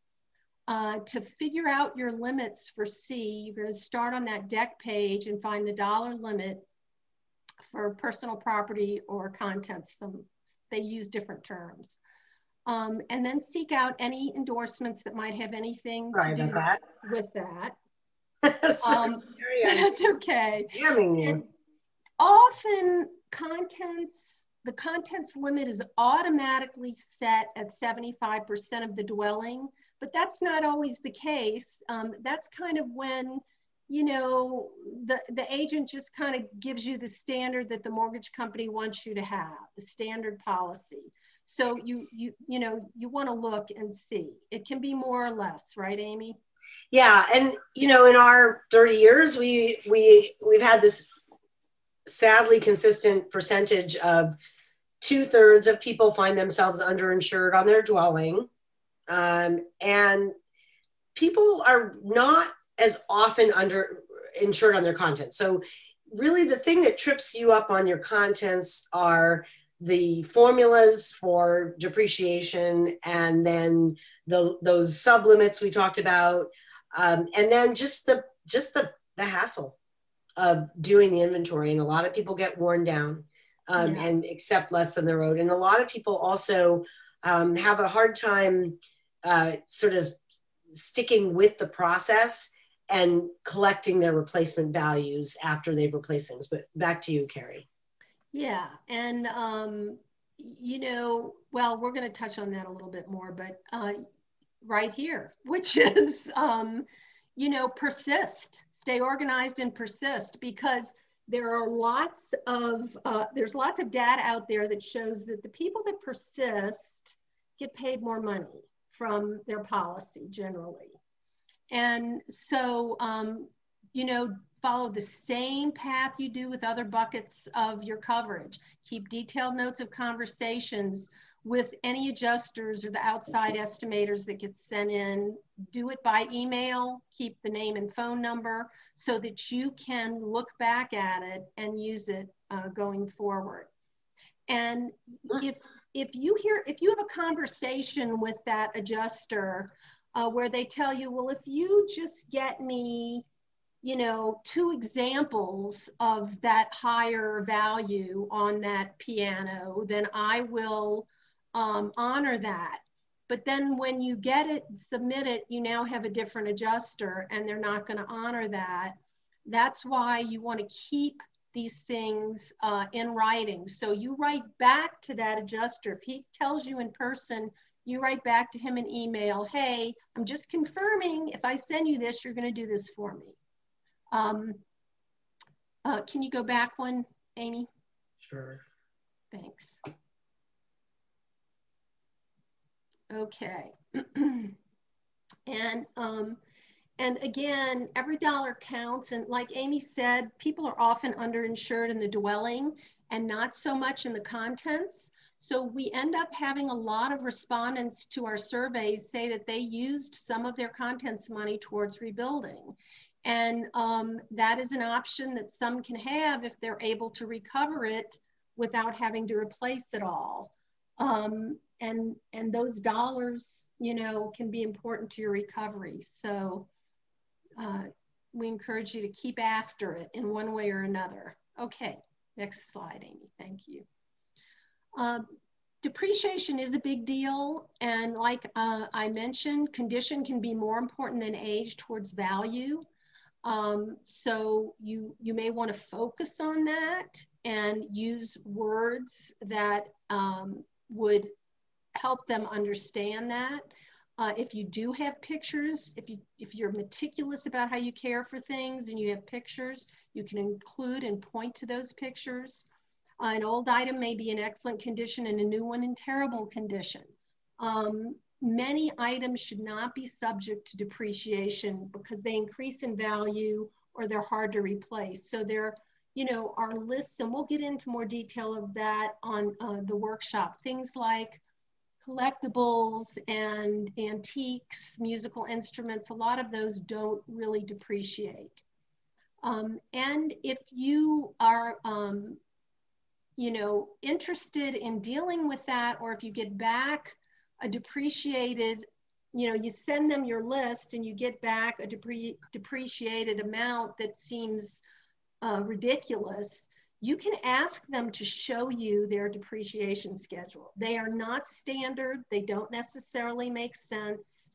E: To figure out your limits for C, you're going to start on that deck page and find the dollar limit for personal property or contents. They use different terms. And then seek out any endorsements that might have anything to do with that. That's okay. And often the contents limit is automatically set at 75% of the dwelling, but that's not always the case. That's kind of when, you know, the agent just kind of gives you the standard that the mortgage company wants you to have, the standard policy. So you want to look and see. It can be more or less, right, Amy?
A: Yeah, and you know, in our 30 years, we've had this sadly consistent percentage of 2/3 of people find themselves underinsured on their dwelling, and people are not as often underinsured on their contents. So really, the thing that trips you up on your contents are the formulas for depreciation, and then those sublimits we talked about, and then just the hassle of doing the inventory. And a lot of people get worn down and accept less than they're owed. And a lot of people also have a hard time sort of sticking with the process and collecting their replacement values after they've replaced things. But back to you, Carrie.
E: Yeah, and you know, well, we're going to touch on that a little bit more, but right here, which is, you know, persist, stay organized and persist, because there are there's lots of data out there that shows that the people that persist get paid more money from their policy generally. And so, you know, follow the same path you do with other buckets of your coverage. Keep detailed notes of conversations with any adjusters or the outside estimators that get sent in. Do it by email, keep the name and phone number so that you can look back at it and use it going forward. And if you have a conversation with that adjuster where they tell you, well, if you just get me, you know, 2 examples of that higher value on that piano, then I will honor that. But then when you get it, submit it, you now have a different adjuster and they're not going to honor that. That's why you want to keep these things in writing. So you write back to that adjuster. If he tells you in person, you write back to him an email, hey, I'm just confirming if I send you this, you're going to do this for me. Can you go back one, Amy?
A: Sure.
E: Thanks. Okay. And again, every dollar counts. And like Amy said, people are often underinsured in the dwelling and not so much in the contents. So we end up having a lot of respondents to our surveys say that they used some of their contents money towards rebuilding. And that is an option that some can have if they're able to recover it without having to replace it all. And those dollars, you know, can be important to your recovery. So we encourage you to keep after it in one way or another. Okay, next slide, Amy, thank you. depreciation is a big deal. And like I mentioned, condition can be more important than age towards value. So you may want to focus on that and use words that would help them understand that. If you do have pictures, if you're meticulous about how you care for things and you have pictures, you can include and point to those pictures. An old item may be in excellent condition and a new one in terrible condition. Many items should not be subject to depreciation because they increase in value or they're hard to replace. So there, are lists, and we'll get into more detail of that on the workshop. Things like collectibles and antiques, musical instruments, a lot of those don't really depreciate. And if you are, interested in dealing with that, or if you get back a depreciated, you send them your list and you get back a depreciated amount that seems ridiculous, you can ask them to show you their depreciation schedule. They are not standard. They don't necessarily make sense.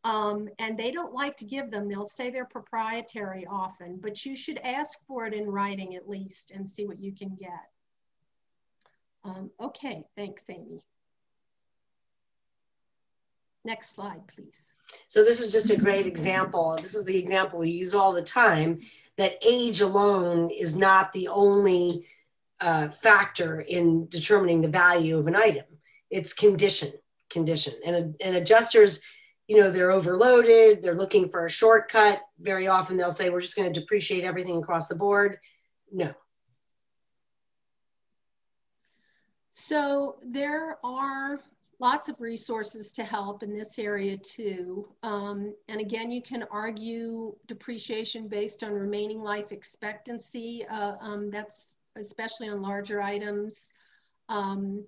E: And they don't like to give them. They'll say they're proprietary often, but you should ask for it in writing at least and see what you can get. Okay, thanks, Amy. Next slide, please.
A: So this is just a great example. This is the example we use all the time, that age alone is not the only factor in determining the value of an item. It's condition. And adjusters, they're overloaded. They're looking for a shortcut. Very often they'll say, we're just going to depreciate everything across the board. No.
E: So there are lots of resources to help in this area too. And again, you can argue depreciation based on remaining life expectancy. That's especially on larger items. And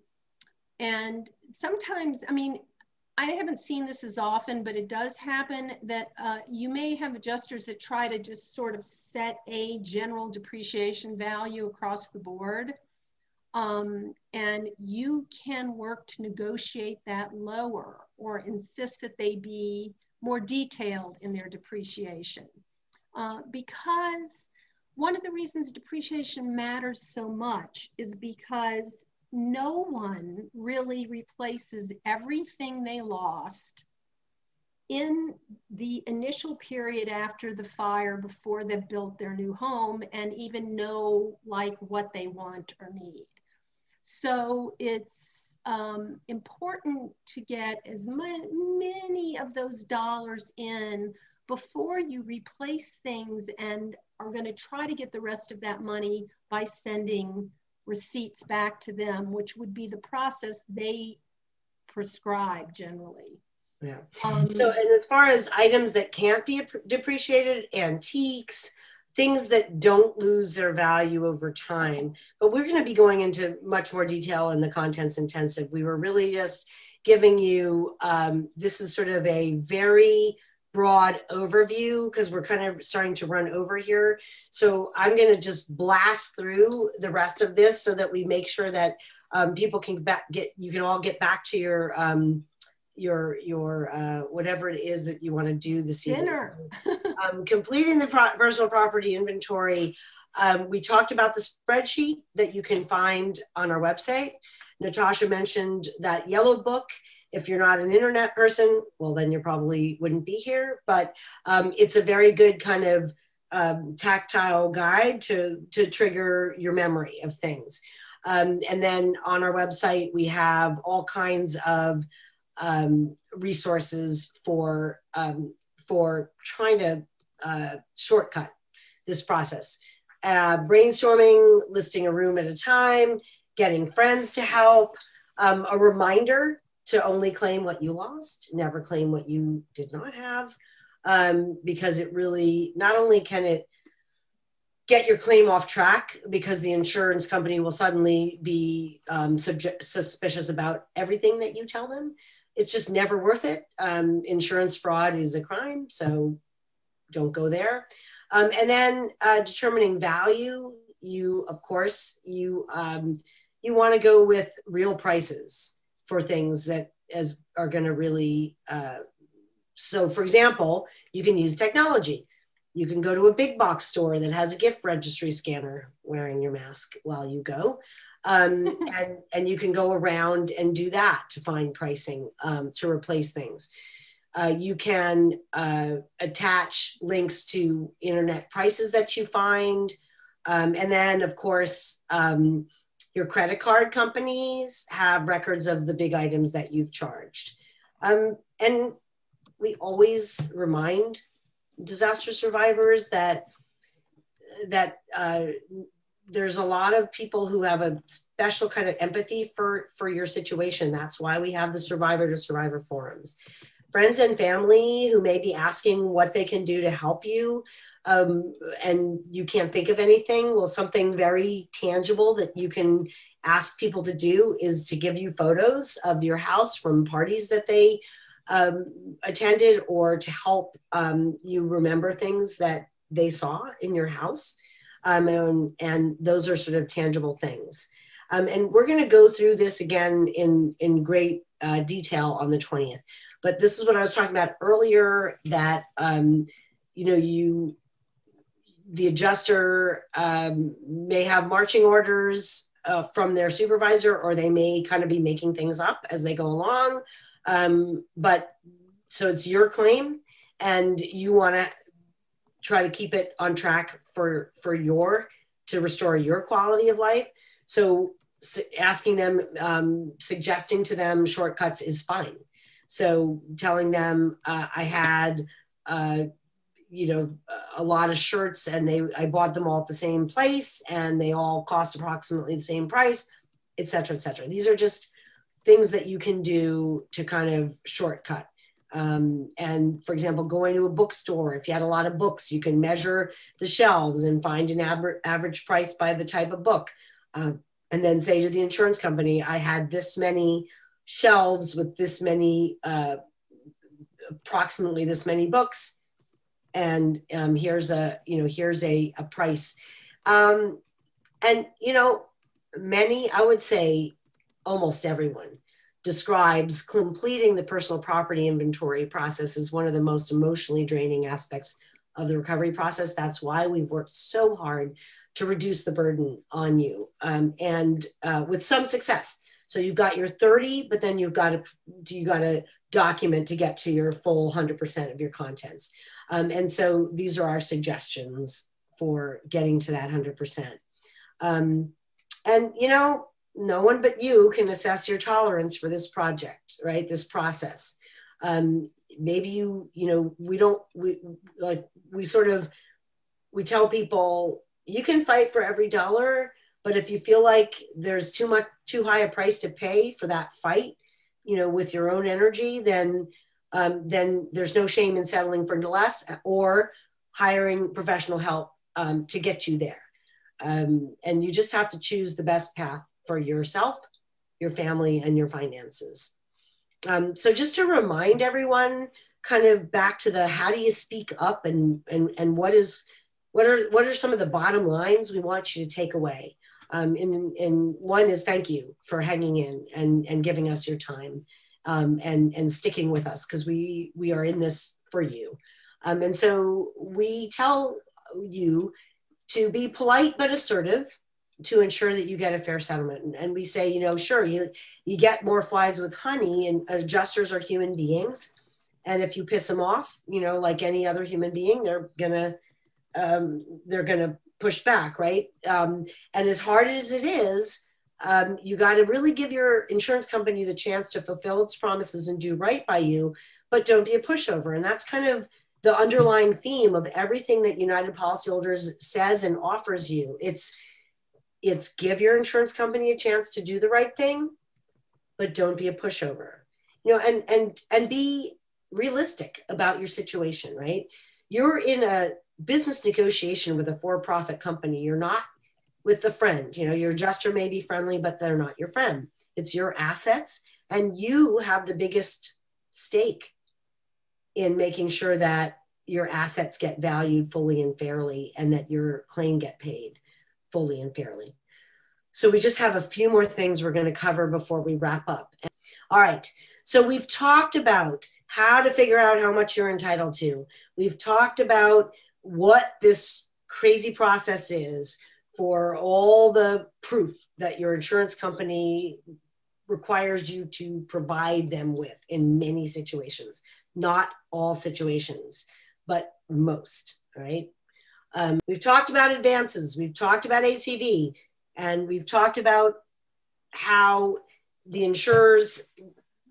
E: sometimes, I haven't seen this as often, but it does happen that you may have adjusters that try to just sort of set a general depreciation value across the board. And you can work to negotiate that lower or insist that they be more detailed in their depreciation. Because one of the reasons depreciation matters so much is because no one really replaces everything they lost in the initial period after the fire before they've built their new home and even know like what they want or need. So it's important to get as many of those dollars in before you replace things and are going to try to get the rest of that money by sending receipts back to them, which would be the process they prescribe generally.
A: Yeah. So, and as far as items that can't be depreciated, antiques, things that don't lose their value over time, but we're going to be going into much more detail in the contents intensive. We were really just giving you, this is sort of a very broad overview because we're kind of starting to run over here. So I'm going to just blast through the rest of this so that we make sure that people can you can all get back to your whatever it is that you want to do this
E: dinner.
A: Evening. Completing the personal property inventory. We talked about the spreadsheet that you can find on our website. Natasha mentioned that yellow book. If you're not an internet person, well, then you probably wouldn't be here. But it's a very good kind of tactile guide to trigger your memory of things. And then on our website, we have all kinds of resources for trying to shortcut this process. Brainstorming, listing a room at a time, getting friends to help, a reminder to only claim what you lost, never claim what you did not have, because it really, not only can it get your claim off track because the insurance company will suddenly be suspicious about everything that you tell them. It's just never worth it. Insurance fraud is a crime, so don't go there. And then determining value, of course, you want to go with real prices. for things that are going to really, so for example, you can use technology. You can go to a big box store that has a gift registry scanner, wearing your mask while you go. And you can go around and do that to find pricing, to replace things. You can attach links to internet prices that you find. And then, of course, your credit card companies have records of the big items that you've charged. And we always remind disaster survivors that there's a lot of people who have a special kind of empathy for your situation. That's why we have the survivor to survivor forums. Friends and family who may be asking what they can do to help you, and you can't think of anything. Well, something very tangible that you can ask people to do is to give you photos of your house from parties that they attended, or to help you remember things that they saw in your house. And those are sort of tangible things. And we're going to go through this again in great detail on the 20th. But this is what I was talking about earlier, that, the adjuster may have marching orders from their supervisor, or they may kind of be making things up as they go along. But so it's your claim, and you want to try to keep it on track to restore your quality of life. So asking them, suggesting to them shortcuts is fine. So telling them, I had, a lot of shirts, and I bought them all at the same place, and they all cost approximately the same price, et cetera, et cetera. These are just things that you can do to kind of shortcut. And for example, going to a bookstore, if you had a lot of books, you can measure the shelves and find an average price by the type of book. And then say to the insurance company, I had this many shelves with this many, approximately this many books. And here's a price. Many, I would say almost everyone, describes completing the personal property inventory process as one of the most emotionally draining aspects of the recovery process. That's why we've worked so hard to reduce the burden on you, and with some success. So you've got your 30, but then you got to document to get to your full 100% of your contents. And so these are our suggestions for getting to that 100%. And no one but you can assess your tolerance for this project, right? This process. Maybe we tell people, you can fight for every dollar, but if you feel like there's too high a price to pay for that fight, with your own energy, then there's no shame in settling for less or hiring professional help to get you there. And you just have to choose the best path for yourself, your family, and your finances. So just to remind everyone, kind of back to the how do you speak up, and what are some of the bottom lines we want you to take away. And one is thank you for hanging in and giving us your time, and sticking with us, because we are in this for you. And so we tell you to be polite but assertive to ensure that you get a fair settlement. And we say, sure, you get more flies with honey, and adjusters are human beings. And if you piss them off, like any other human being, they're gonna push back, right? And as hard as it is, you got to really give your insurance company the chance to fulfill its promises and do right by you, but don't be a pushover. And that's kind of the underlying theme of everything that United Policyholders says and offers you. It's give your insurance company a chance to do the right thing, but don't be a pushover, and be realistic about your situation, right? You're in a business negotiation with a for-profit company. You're not with the friend. Your adjuster may be friendly, but they're not your friend. It's your assets, and you have the biggest stake in making sure that your assets get valued fully and fairly, and that your claim get paid fully and fairly. So we just have a few more things we're going to cover before we wrap up. All right. So we've talked about how to figure out how much you're entitled to. We've talked about what this crazy process is for all the proof that your insurance company requires you to provide them with in many situations. Not all situations, but most, right? We've talked about advances, we've talked about ACV, and we've talked about how the insurers,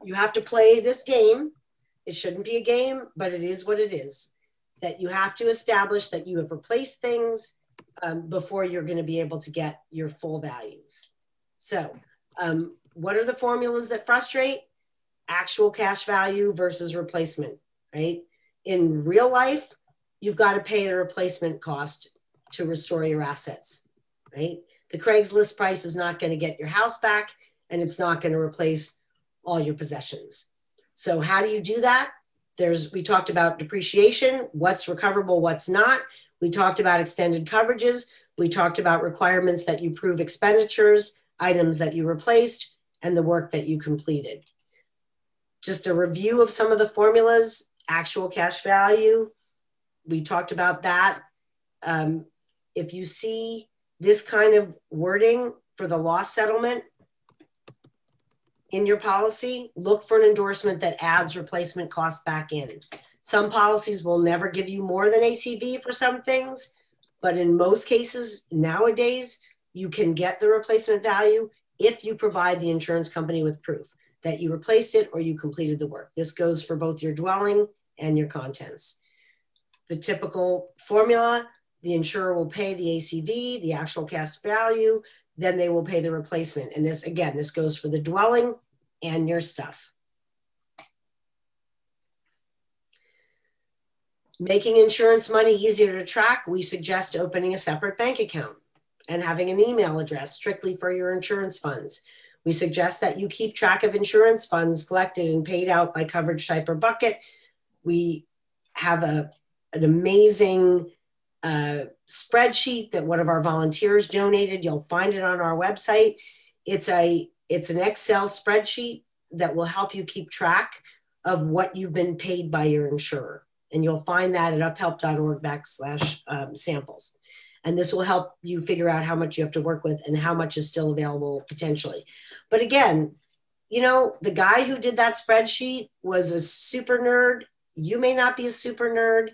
A: you have to play this game. It shouldn't be a game, but it is what it is. That you have to establish that you have replaced things before you're going to be able to get your full values. So what are the formulas that frustrate? Actual cash value versus replacement, right? In real life, you've got to pay the replacement cost to restore your assets, right? The Craigslist price is not going to get your house back, and it's not going to replace all your possessions. So how do you do that? We talked about depreciation, what's recoverable, what's not. We talked about extended coverages. We talked about requirements that you prove expenditures, items that you replaced, and the work that you completed. Just a review of some of the formulas, actual cash value. We talked about that. If you see this kind of wording for the loss settlement in your policy, look for an endorsement that adds replacement costs back in. Some policies will never give you more than ACV for some things, but in most cases nowadays, you can get the replacement value if you provide the insurance company with proof that you replaced it or you completed the work. This goes for both your dwelling and your contents. The typical formula, the insurer will pay the ACV, the actual cash value, then they will pay the replacement. And this, again, this goes for the dwelling and your stuff. Making insurance money easier to track, we suggest opening a separate bank account and having an email address strictly for your insurance funds. We suggest that you keep track of insurance funds collected and paid out by coverage type or bucket. We have an amazing spreadsheet that one of our volunteers donated. You'll find it on our website. It's an Excel spreadsheet that will help you keep track of what you've been paid by your insurer. And you'll find that at uphelp.org/samples. And this will help you figure out how much you have to work with and how much is still available potentially. But again, you know, the guy who did that spreadsheet was a super nerd. You may not be a super nerd.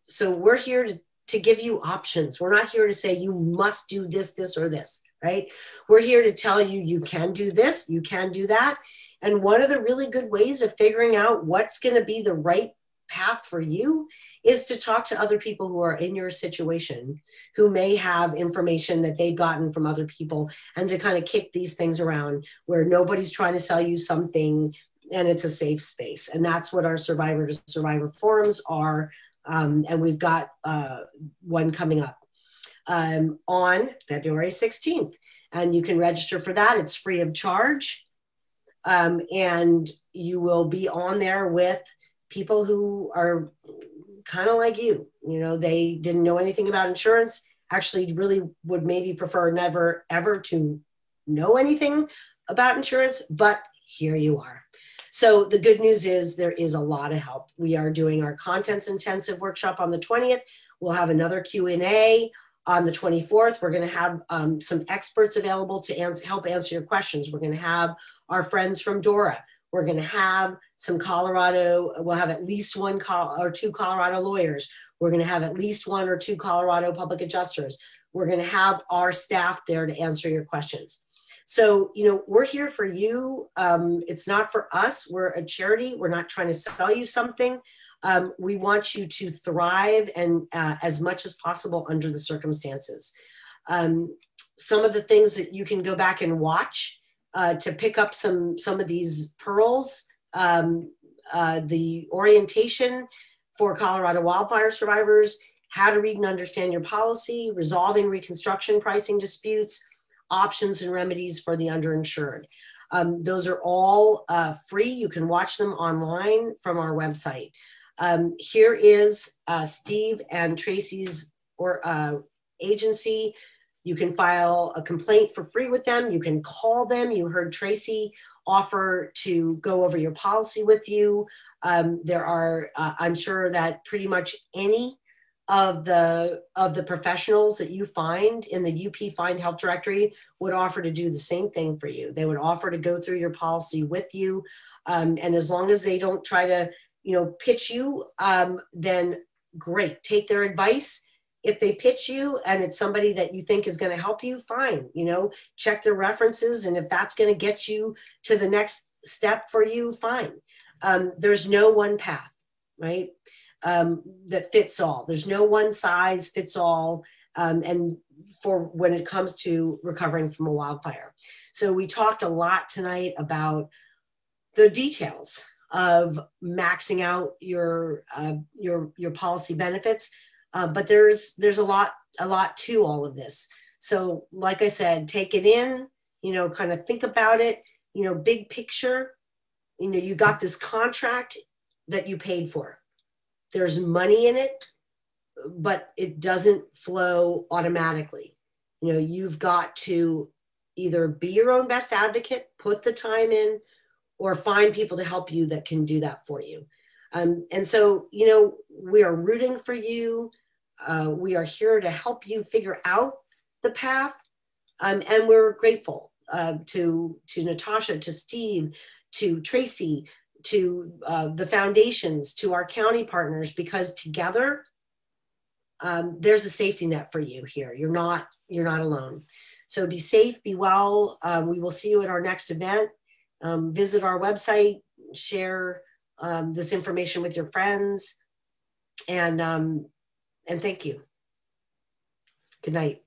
A: So we're here to give you options. We're not here to say you must do this, this, or this, right? We're here to tell you, you can do this, you can do that. And one of the really good ways of figuring out what's going to be the right path for you is to talk to other people who are in your situation, who may have information that they've gotten from other people, and to kind of kick these things around where nobody's trying to sell you something and it's a safe space. And that's what our survivor to survivor forums are. And we've got one coming up on February 16th. And you can register for that. It's free of charge. And you will be on there with people who are kind of like you. You know, they didn't know anything about insurance, actually really would maybe prefer never ever to know anything about insurance, but here you are. So the good news is there is a lot of help. We are doing our contents intensive workshop on the 20th. We'll have another Q&A on the 24th. We're going to have some experts available to help answer your questions. We're going to have our friends from DORA. We're going to have some Colorado, we'll have at least one or two Colorado lawyers. We're going to have at least one or two Colorado public adjusters. We're going to have our staff there to answer your questions. So, you know, we're here for you. It's not for us. We're a charity. We're not trying to sell you something. We want you to thrive and as much as possible under the circumstances. Some of the things that you can go back and watch to pick up some of these pearls, the orientation for Colorado wildfire survivors, how to read and understand your policy, resolving reconstruction pricing disputes, options and remedies for the underinsured. Those are all free. You can watch them online from our website. Here is Steve and Tracy's agency. You can file a complaint for free with them. You can call them. You heard Tracy offer to go over your policy with you. There are, I'm sure that pretty much any of the professionals that you find in the UP Find Help directory would offer to do the same thing for you. They would offer to go through your policy with you. And as long as they don't try to, pitch you, then great, take their advice. If they pitch you and it's somebody that you think is going to help you, fine, check their references. And if that's going to get you to the next step for you, fine. There's no one path, right? That fits all. There's no one size fits all. And for when it comes to recovering from a wildfire. So we talked a lot tonight about the details of maxing out your policy benefits. But there's a lot to all of this. So like I said, take it in, kind of think about it, big picture, you got this contract that you paid for. There's money in it, but it doesn't flow automatically. You've got to either be your own best advocate, put the time in, or find people to help you that can do that for you. And so, we are rooting for you. We are here to help you figure out the path. And we're grateful to Natasha, to Steve, to Tracy, to the foundations, to our county partners, because together there's a safety net for you here. You're not alone. So be safe, be well. We will see you at our next event. Visit our website, share this information with your friends, and thank you. Good night.